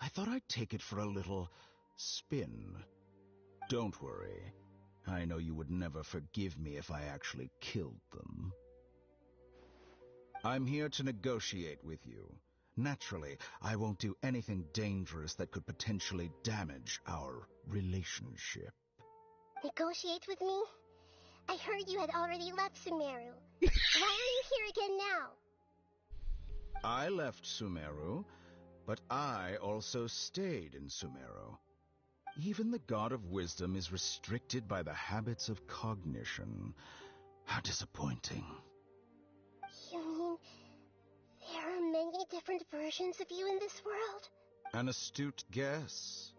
I thought I'd take it for a little spin. Don't worry. I know you would never forgive me if I actually killed them. I'm here to negotiate with you. Naturally, I won't do anything dangerous that could potentially damage our relationship. Negotiate with me? I heard you had already left Sumeru. Why are you here again now? I left Sumeru, but I also stayed in Sumeru. Even the God of Wisdom is restricted by the habits of cognition. How disappointing. You mean there are many different versions of you in this world? An astute guess.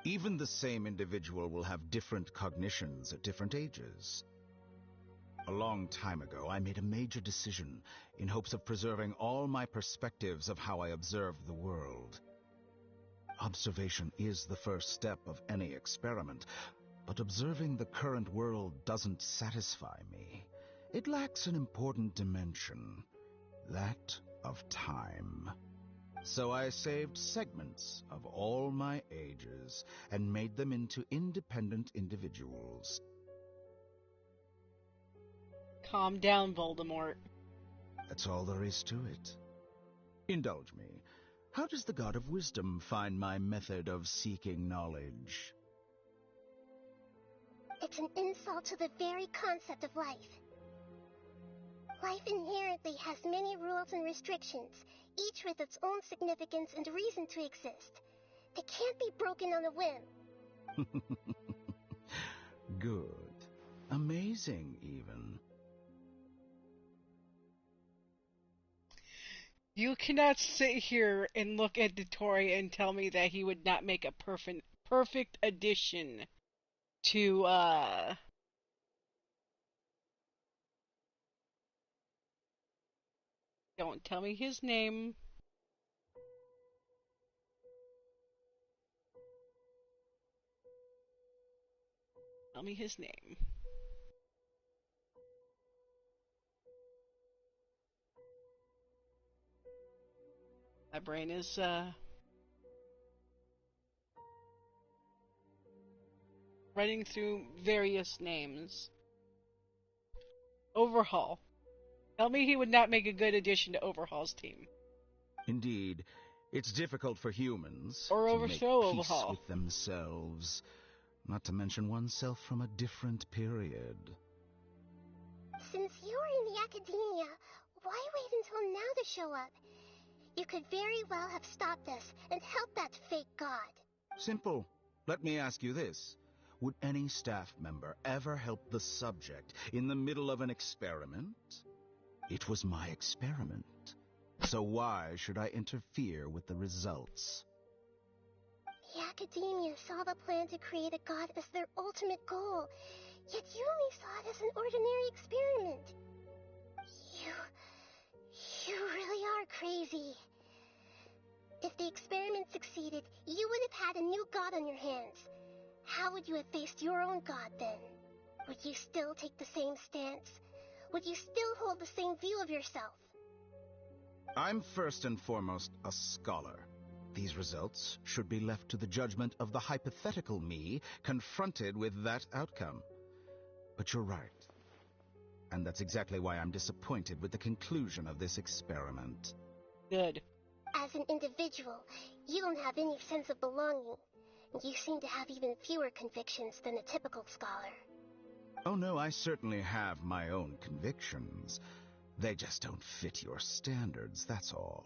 Even the same individual will have different cognitions at different ages. A long time ago, I made a major decision in hopes of preserving all my perspectives of how I observe the world. Observation is the first step of any experiment, but observing the current world doesn't satisfy me. It lacks an important dimension, that of time. So I saved segments of all my ages and made them into independent individuals. Calm down, Voldemort. That's all there is to it. Indulge me. How does the God of Wisdom find my method of seeking knowledge? It's an insult to the very concept of life. Life inherently has many rules and restrictions, each with its own significance and reason to exist. They can't be broken on a whim. Good. Amazing, even. You cannot sit here and look at Dottore and tell me that he would not make a perfect addition to, Don't tell me his name. Tell me his name. My brain is, running through various names. Overhaul. Tell me he would not make a good addition to Overhaul's team. Indeed, it's difficult for humans Or to overthrow make peace Overhaul. with themselves, not to mention oneself from a different period. Since you were in the academia, why wait until now to show up? You could very well have stopped us and helped that fake god. Simple. Let me ask you this. Would any staff member ever help the subject in the middle of an experiment? It was my experiment. So why should I interfere with the results? The academia saw the plan to create a god as their ultimate goal, yet you only saw it as an ordinary experiment. You really are crazy. If the experiment succeeded, you would have had a new god on your hands. How would you have faced your own god then? Would you still take the same stance? Would you still hold the same view of yourself? I'm first and foremost a scholar. These results should be left to the judgment of the hypothetical me confronted with that outcome. But you're right. And that's exactly why I'm disappointed with the conclusion of this experiment. Good. As an individual, you don't have any sense of belonging. You seem to have even fewer convictions than a typical scholar. Oh no, I certainly have my own convictions. They just don't fit your standards, that's all.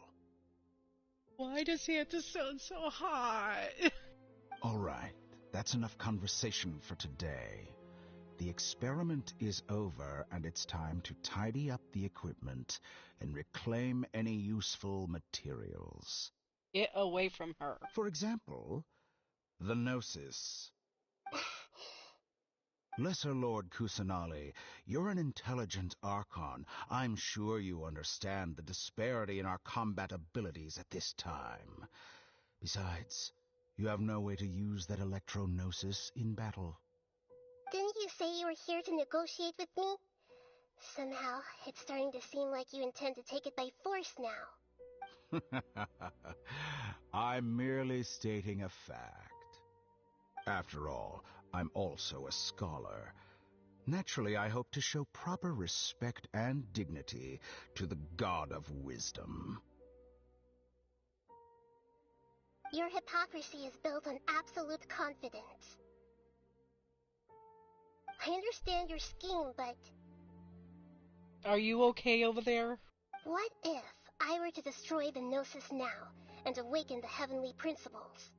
Why does he have to sound so hot? All right, that's enough conversation for today. The experiment is over, and it's time to tidy up the equipment and reclaim any useful materials. Get away from her. For example, the Gnosis. Lesser Lord Kusanali, you're an intelligent Archon. I'm sure you understand the disparity in our combat abilities at this time. Besides, you have no way to use that Electro-Gnosis in battle. Didn't you say you were here to negotiate with me? Somehow, it's starting to seem like you intend to take it by force now. I'm merely stating a fact. After all, I'm also a scholar. Naturally, I hope to show proper respect and dignity to the God of Wisdom. Your hypocrisy is built on absolute confidence. I understand your scheme, but... Are you okay over there? What if I were to destroy the Gnosis now and awaken the heavenly principles?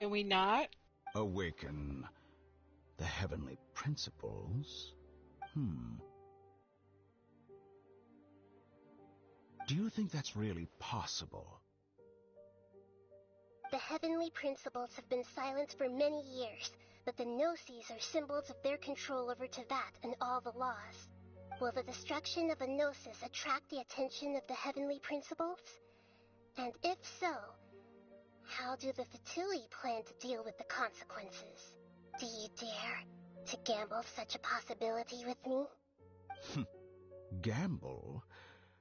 Can we not? Awaken the heavenly principles? Do you think that's really possible? The heavenly principles have been silent for many years, but the Gnosis are symbols of their control over Teyvat and all the laws. Will the destruction of a Gnosis attract the attention of the heavenly principles? And if so, how do the Fatui plan to deal with the consequences? Do you dare to gamble such a possibility with me? Gamble?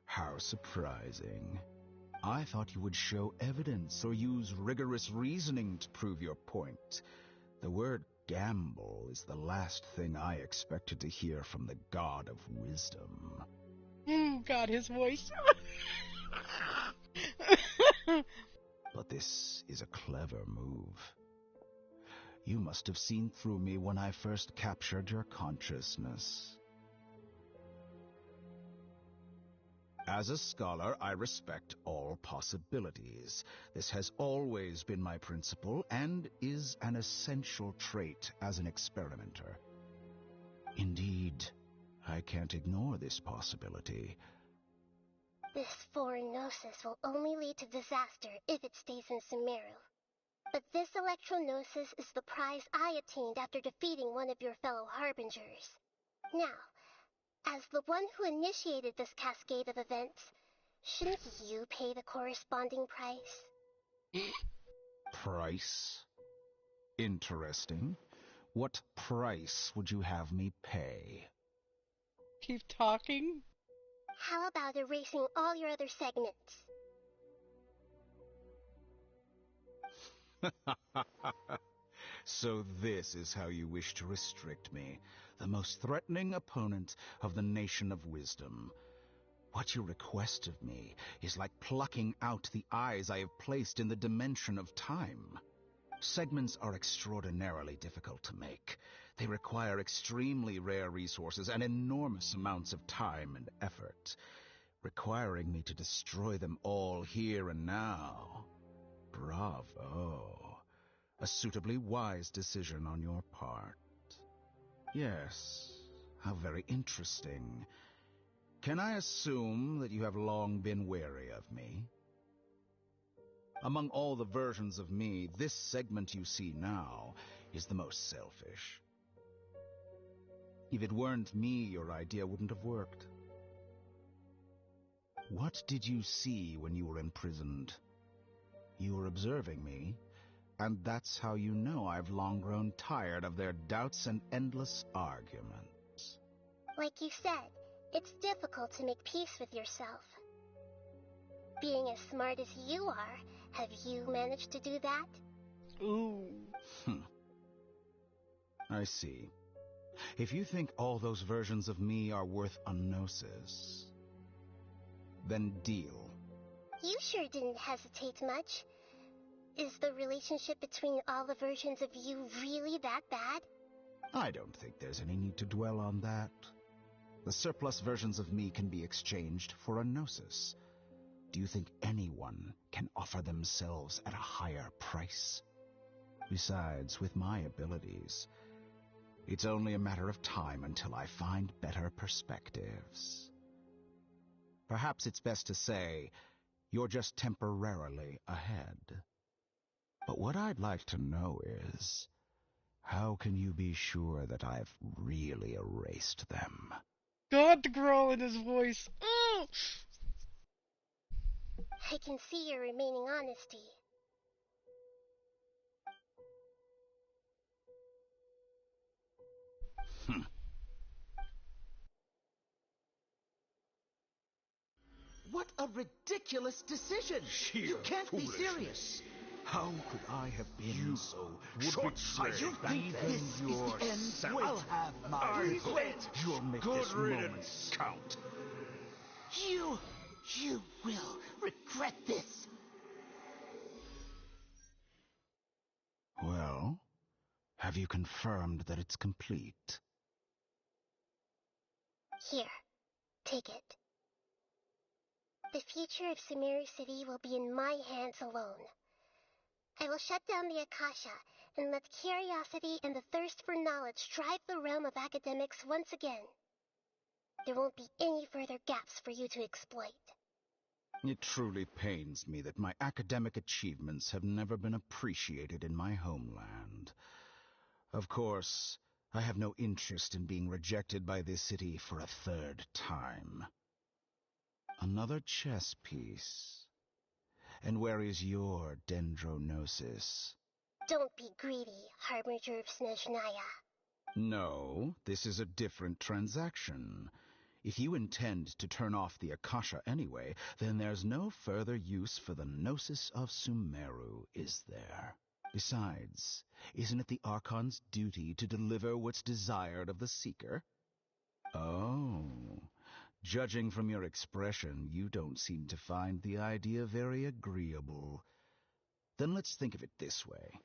How surprising. I thought you would show evidence or use rigorous reasoning to prove your point. The word gamble is the last thing I expected to hear from the God of Wisdom. God, his voice. But this is a clever move. You must have seen through me when I first captured your consciousness. As a scholar, I respect all possibilities. This has always been my principle and is an essential trait as an experimenter. Indeed, I can't ignore this possibility. This foreign Gnosis will only lead to disaster if it stays in Sumeru. But this Electro-Gnosis is the prize I attained after defeating one of your fellow Harbingers. Now, as the one who initiated this cascade of events, shouldn't you pay the corresponding price? Price? Interesting. What price would you have me pay? Keep talking. How about erasing all your other segments? So this is how you wish to restrict me, the most threatening opponent of the Nation of Wisdom. What you request of me is like plucking out the eyes I have placed in the dimension of time. Segments are extraordinarily difficult to make. They require extremely rare resources and enormous amounts of time and effort, requiring me to destroy them all here and now. Bravo. A suitably wise decision on your part. Yes, how very interesting. Can I assume that you have long been wary of me? Among all the versions of me, this segment you see now is the most selfish. If it weren't me, your idea wouldn't have worked. What did you see when you were imprisoned? You were observing me, and that's how you know I've long grown tired of their doubts and endless arguments. Like you said, it's difficult to make peace with yourself. Being as smart as you are, have you managed to do that? Ooh. I see. If you think all those versions of me are worth a gnosis, then deal. You sure didn't hesitate much. Is the relationship between all the versions of you really that bad? I don't think there's any need to dwell on that. The surplus versions of me can be exchanged for a gnosis. Do you think anyone can offer themselves at a higher price? Besides, with my abilities, It's only a matter of time until I find better perspectives. Perhaps it's best to say you're just temporarily ahead. But what I'd like to know is, how can you be sure that I've really erased them? God, the growl in his voice. Mm. I can see your remaining honesty. What a ridiculous decision! Sheer You can't be foolishness. serious. How could I have been so short-sighted You that think this is the end? I'll have my regret. You'll make Good this moment riddance. count. You will regret this. Well, have you confirmed that it's complete? Here, take it. The future of Sumeru City will be in my hands alone. I will shut down the Akasha and let curiosity and the thirst for knowledge drive the realm of academics once again. There won't be any further gaps for you to exploit. It truly pains me that my academic achievements have never been appreciated in my homeland. Of course, I have no interest in being rejected by this city for a third time. Another chess piece. And where is your dendronosis? Don't be greedy, Harbinger of Snezhnaya. No, this is a different transaction. If you intend to turn off the Akasha anyway, then there's no further use for the Gnosis of Sumeru, is there? Besides, isn't it the Archon's duty to deliver what's desired of the Seeker? Oh, judging from your expression, you don't seem to find the idea very agreeable. Then let's think of it this way.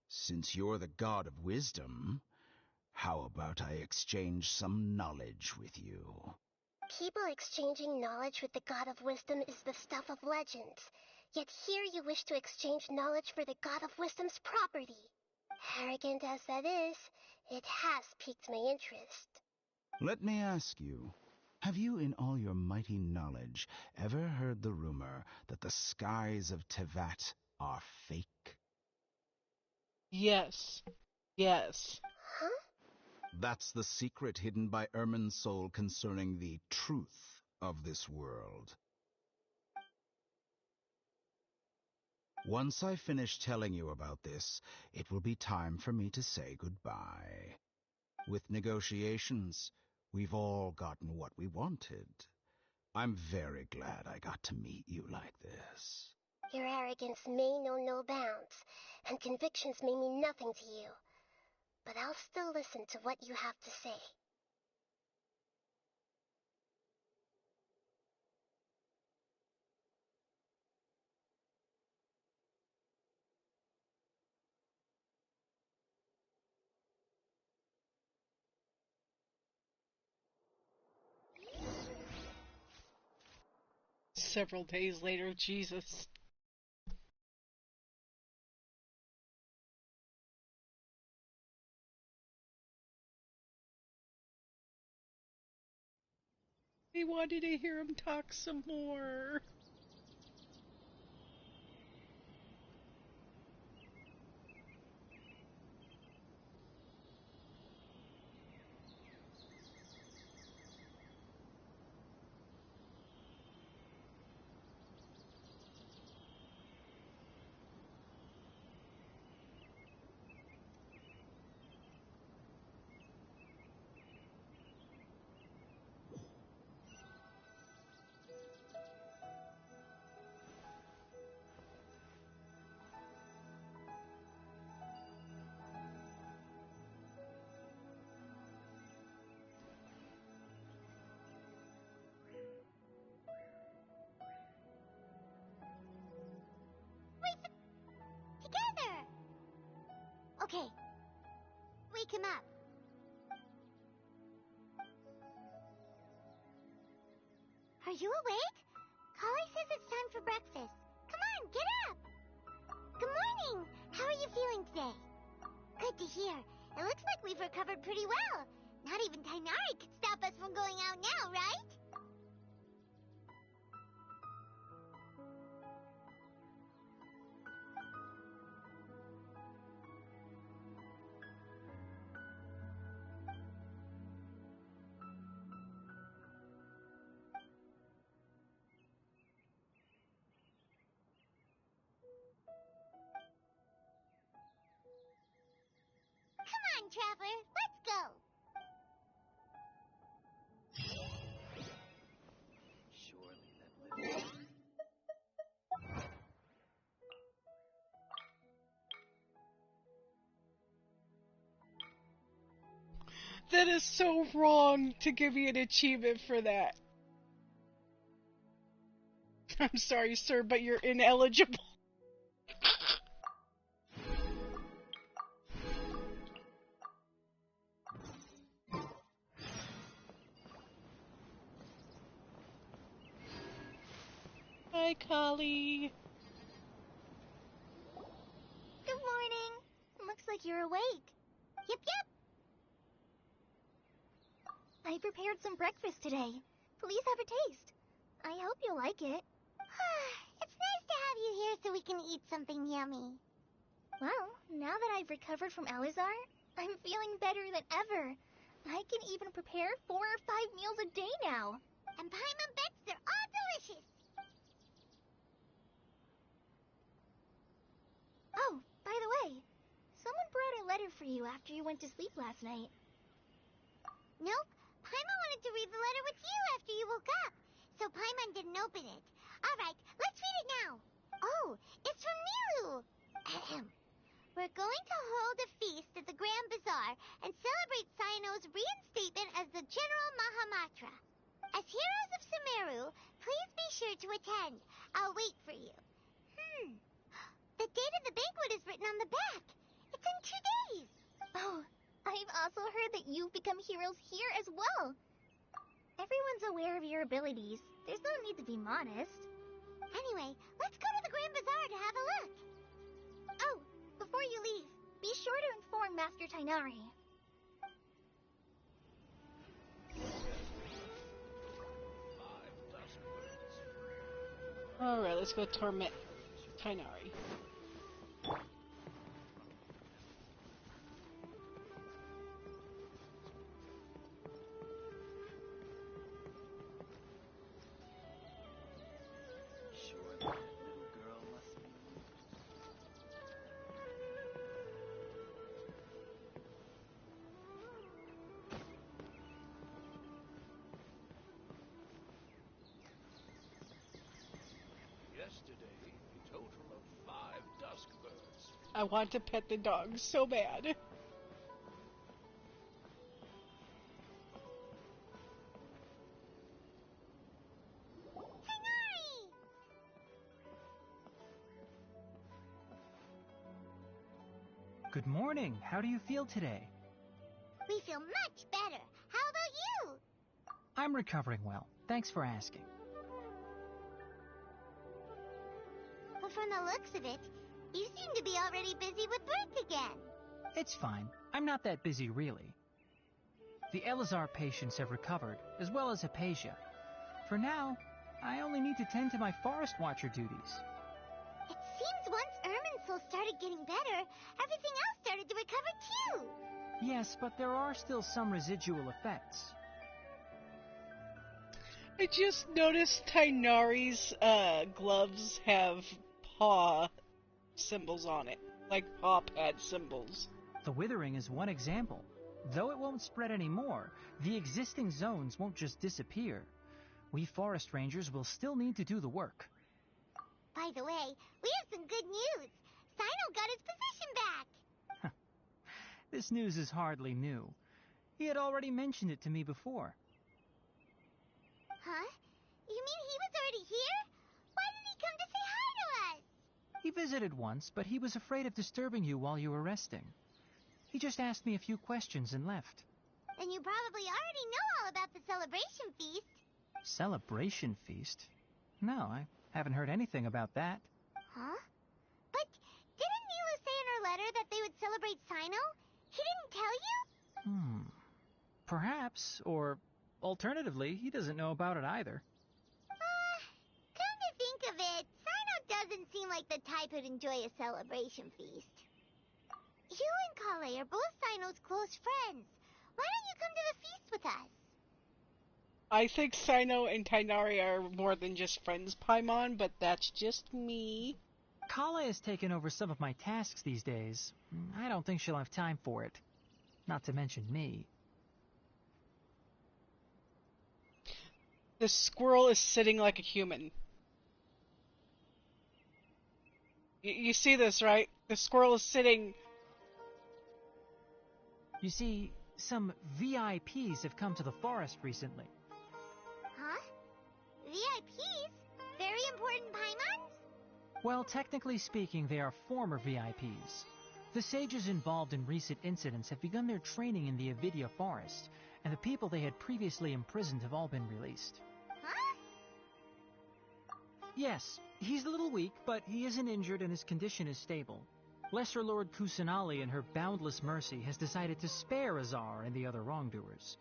Since you're the god of wisdom, how about I exchange some knowledge with you? People exchanging knowledge with the God of Wisdom is the stuff of legends. Yet here you wish to exchange knowledge for the God of Wisdom's property. Arrogant as that is, it has piqued my interest. Let me ask you, have you in all your mighty knowledge ever heard the rumor that the skies of Tevat are fake? Yes. Yes. Huh? That's the secret hidden by Irminsul concerning the truth of this world. Once I finish telling you about this, it will be time for me to say goodbye. With negotiations, we've all gotten what we wanted. I'm very glad I got to meet you like this. Your arrogance may know no bounds, and convictions may mean nothing to you. But I'll still listen to what you have to say. Several days later, Jesus. He wanted to hear him talk some more. Together! Okay. Wake him up. Are you awake? Kali says it's time for breakfast. Come on, get up! Good morning! How are you feeling today? Good to hear. It looks like we've recovered pretty well. Not even Tainari could stop us from going out now, right? Come on, Traveler, let's go. Surely that little... That is so wrong to give you an achievement for that. I'm sorry, sir, but you're ineligible. Hi, Kali. Good morning. Looks like you're awake. Yep. I prepared some breakfast today. Please have a taste. I hope you'll like it. It's nice to have you here so we can eat something yummy. Well, now that I've recovered from Alizar, I'm feeling better than ever. I can even prepare 4 or 5 meals a day now. And Paimon bets they're all delicious. Oh, by the way, someone brought a letter for you after you went to sleep last night. Nope. Paimon wanted to read the letter with you after you woke up, so Paimon didn't open it. All right, let's read it now. Oh, it's from Milu. Ahem. We're going to hold a feast at the Grand Bazaar and celebrate Cyano's reinstatement as the General Mahamatra. As heroes of Sumeru, please be sure to attend. I'll wait for you. The date of the banquet is written on the back. It's in 2 days. Oh, I've also heard that you've become heroes here as well. Everyone's aware of your abilities. There's no need to be modest. Anyway, let's go to the Grand Bazaar to have a look. Oh, before you leave, be sure to inform Master Tainari. Alright, let's go torment Tainari. Yesterday, a total of 5 dusk birds. I want to pet the dog so bad. Good morning. How do you feel today? We feel much better. How about you? I'm recovering well. Thanks for asking. Well, from the looks of it, you seem to be already busy with work again. It's fine. I'm not that busy, really. The Elazar patients have recovered, as well as Hypatia. For now, I only need to tend to my Forest Watcher duties. It seems once Irminsul started getting better, everything else started to recover too. Yes, but there are still some residual effects. I just noticed Tainari's gloves have paw symbols on it, like paw pad symbols. The withering is one example. Though it won't spread anymore, the existing zones won't just disappear. We forest rangers will still need to do the work. By the way, we have some good news. Cyno got his position back. This news is hardly new. He had already mentioned it to me before. Huh? You mean he was already here? Why didn't he come to say hi to us? He visited once, but he was afraid of disturbing you while you were resting. He just asked me a few questions and left. Then you probably already know all about the celebration feast. Celebration feast? No, I haven't heard anything about that. Huh? But didn't Milu say in her letter that they would celebrate Cyno? He didn't tell Perhaps, or alternatively, he doesn't know about it either. Come to think of it, Sino doesn't seem like the type who'd enjoy a celebration feast. You and Kale are both Sino's close friends. Why don't you come to the feast with us? I think Sino and Tainari are more than just friends, Paimon, but that's just me. Kale has taken over some of my tasks these days. I don't think she'll have time for it. Not to mention me. The squirrel is sitting like a human. You see this, right? The squirrel is sitting... You see, some VIPs have come to the forest recently. Huh? VIPs? Very important Paimons? Well, technically speaking, they are former VIPs. The sages involved in recent incidents have begun their training in the Avidya forest, and the people they had previously imprisoned have all been released. Huh? Yes, he's a little weak, but he isn't injured and his condition is stable. Lesser Lord Kusanali, in her boundless mercy, has decided to spare Azar and the other wrongdoers.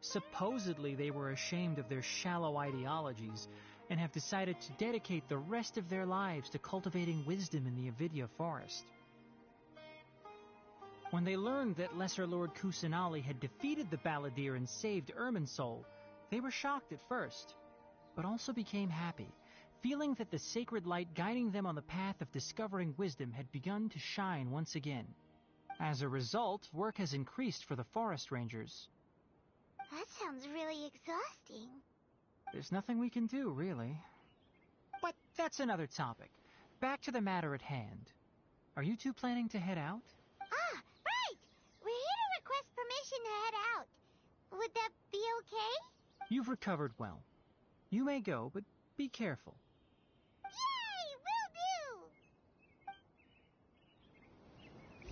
Supposedly, they were ashamed of their shallow ideologies and have decided to dedicate the rest of their lives to cultivating wisdom in the Avidya forest. When they learned that Lesser Lord Kusanali had defeated the Balladeer and saved Irminsul, they were shocked at first, but also became happy, feeling that the sacred light guiding them on the path of discovering wisdom had begun to shine once again. As a result, work has increased for the forest rangers. That sounds really exhausting. There's nothing we can do, really. But that's another topic. Back to the matter at hand. Are you two planning to head out? Ah, right! We're here to request permission to head out. Would that be okay? You've recovered well. You may go, but be careful. Yay! Will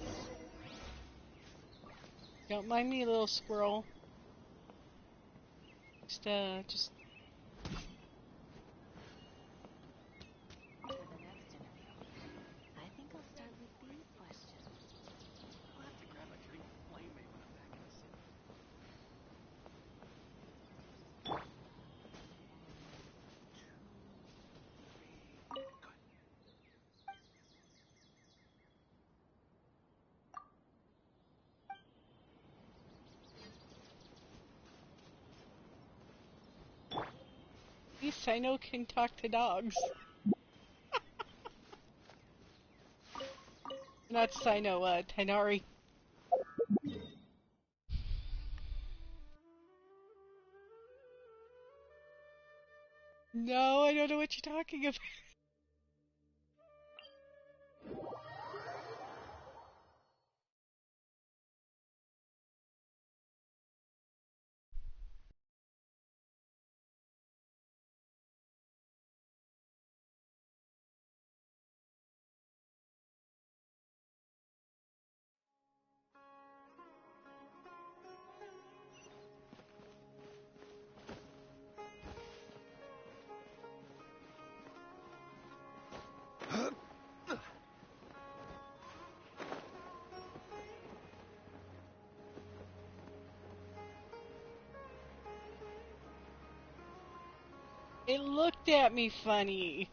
do! Don't mind me, little squirrel. Just... For the next interview, I think I'll start with these questions. I'll have to grab a drink of flaming when I'm back in the city. These Sino can talk to dogs. Not Sino, Tainari. No, I don't know what you're talking about. It looked at me funny.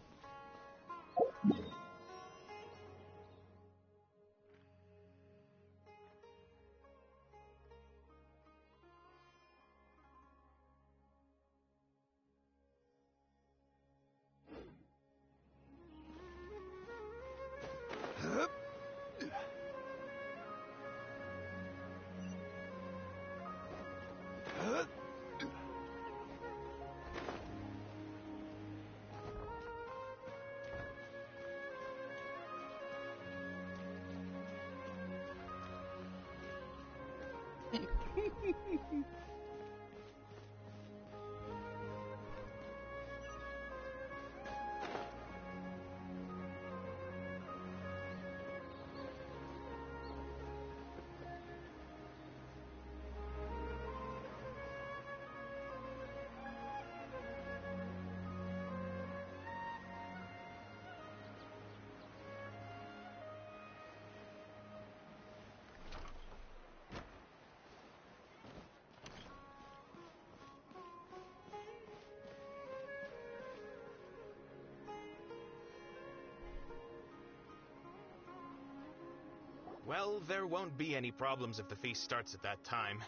Well, there won't be any problems if the feast starts at that time.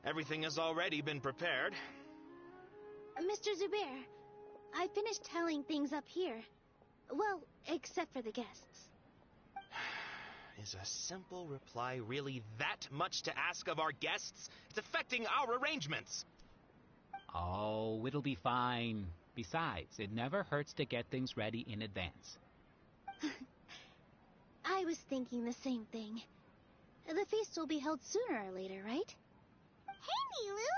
Everything has already been prepared. Mr. Zubair, I finished telling things up here. Well, except for the guests. Is a simple reply really that much to ask of our guests? It's affecting our arrangements. Oh, it'll be fine. Besides, it never hurts to get things ready in advance. I was thinking the same thing. The feast will be held sooner or later, right? Hey, Nilu!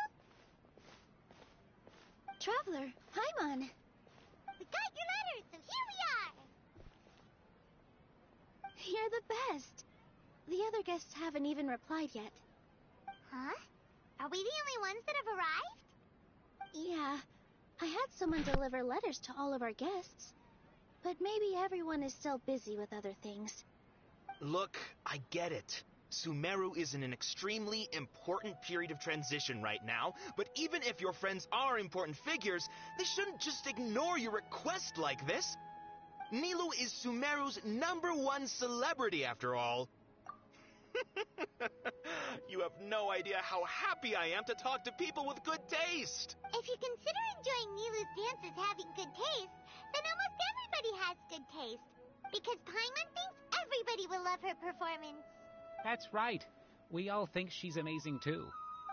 Traveler, Paimon! We got your letters, and here we are! You're the best! The other guests haven't even replied yet. Huh? Are we the only ones that have arrived? Yeah. I had someone deliver letters to all of our guests. But maybe everyone is still busy with other things. Look, I get it. Sumeru is in an extremely important period of transition right now, but even if your friends are important figures, they shouldn't just ignore your request like this. Nilu is Sumeru's #1 celebrity, after all. You have no idea how happy I am to talk to people with good taste. If you consider enjoying Nilu's dances having good taste, then almost everybody has good taste. Because Paimon thinks everybody will love her performance. That's right. We all think she's amazing too.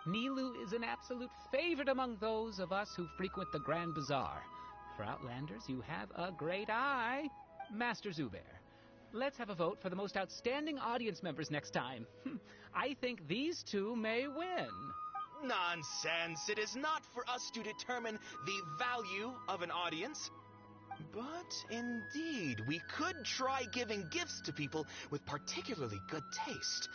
Nilu is an absolute favorite among those of us who frequent the Grand Bazaar. For Outlanders, you have a great eye. Master Zubair, let's have a vote for the most outstanding audience members next time. I think these two may win. Nonsense. It is not for us to determine the value of an audience. But indeed, we could try giving gifts to people with particularly good taste.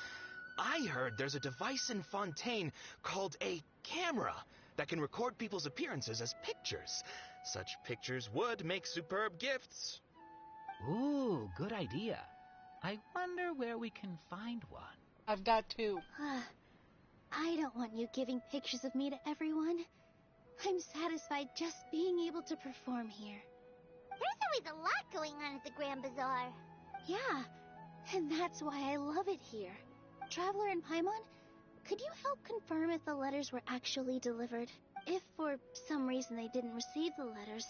I heard there's a device in Fontaine called a camera that can record people's appearances as pictures. Such pictures would make superb gifts. Ooh, good idea. I wonder where we can find one. I've got two. I don't want you giving pictures of me to everyone. I'm satisfied just being able to perform here. There's always a lot going on at the Grand Bazaar. Yeah, and that's why I love it here. Traveler and Paimon, could you help confirm if the letters were actually delivered? If for some reason they didn't receive the letters,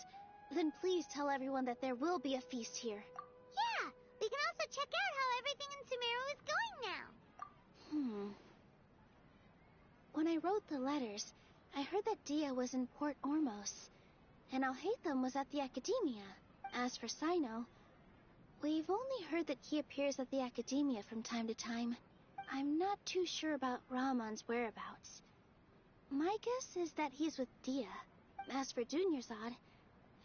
then please tell everyone that there will be a feast here. Yeah, we can also check out how everything in Sumeru is going now. When I wrote the letters, I heard that Dia was in Port Ormos, and Alhaitham was at the Academia. As for Sino, we've only heard that he appears at the Academia from time to time. I'm not too sure about Rahman's whereabouts. My guess is that he's with Dia. As for Dunyarzad,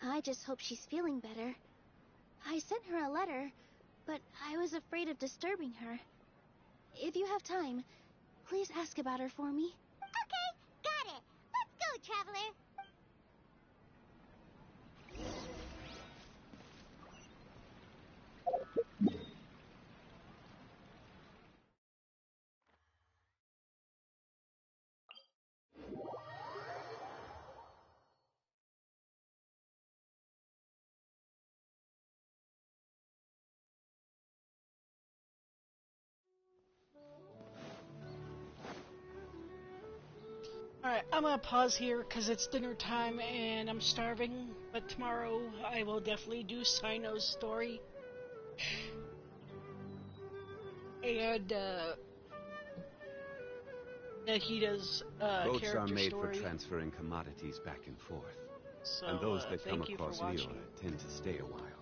I just hope she's feeling better. I sent her a letter, but I was afraid of disturbing her. If you have time, please ask about her for me. Okay, got it. Let's go, Traveler. Alright, I'm gonna pause here because it's dinner time and I'm starving. But tomorrow I will definitely do Sino's story. And Nahida's Boats character are made story. for transferring commodities back and forth. So, And those that come thank you for across watching. Liyue tend to stay a while.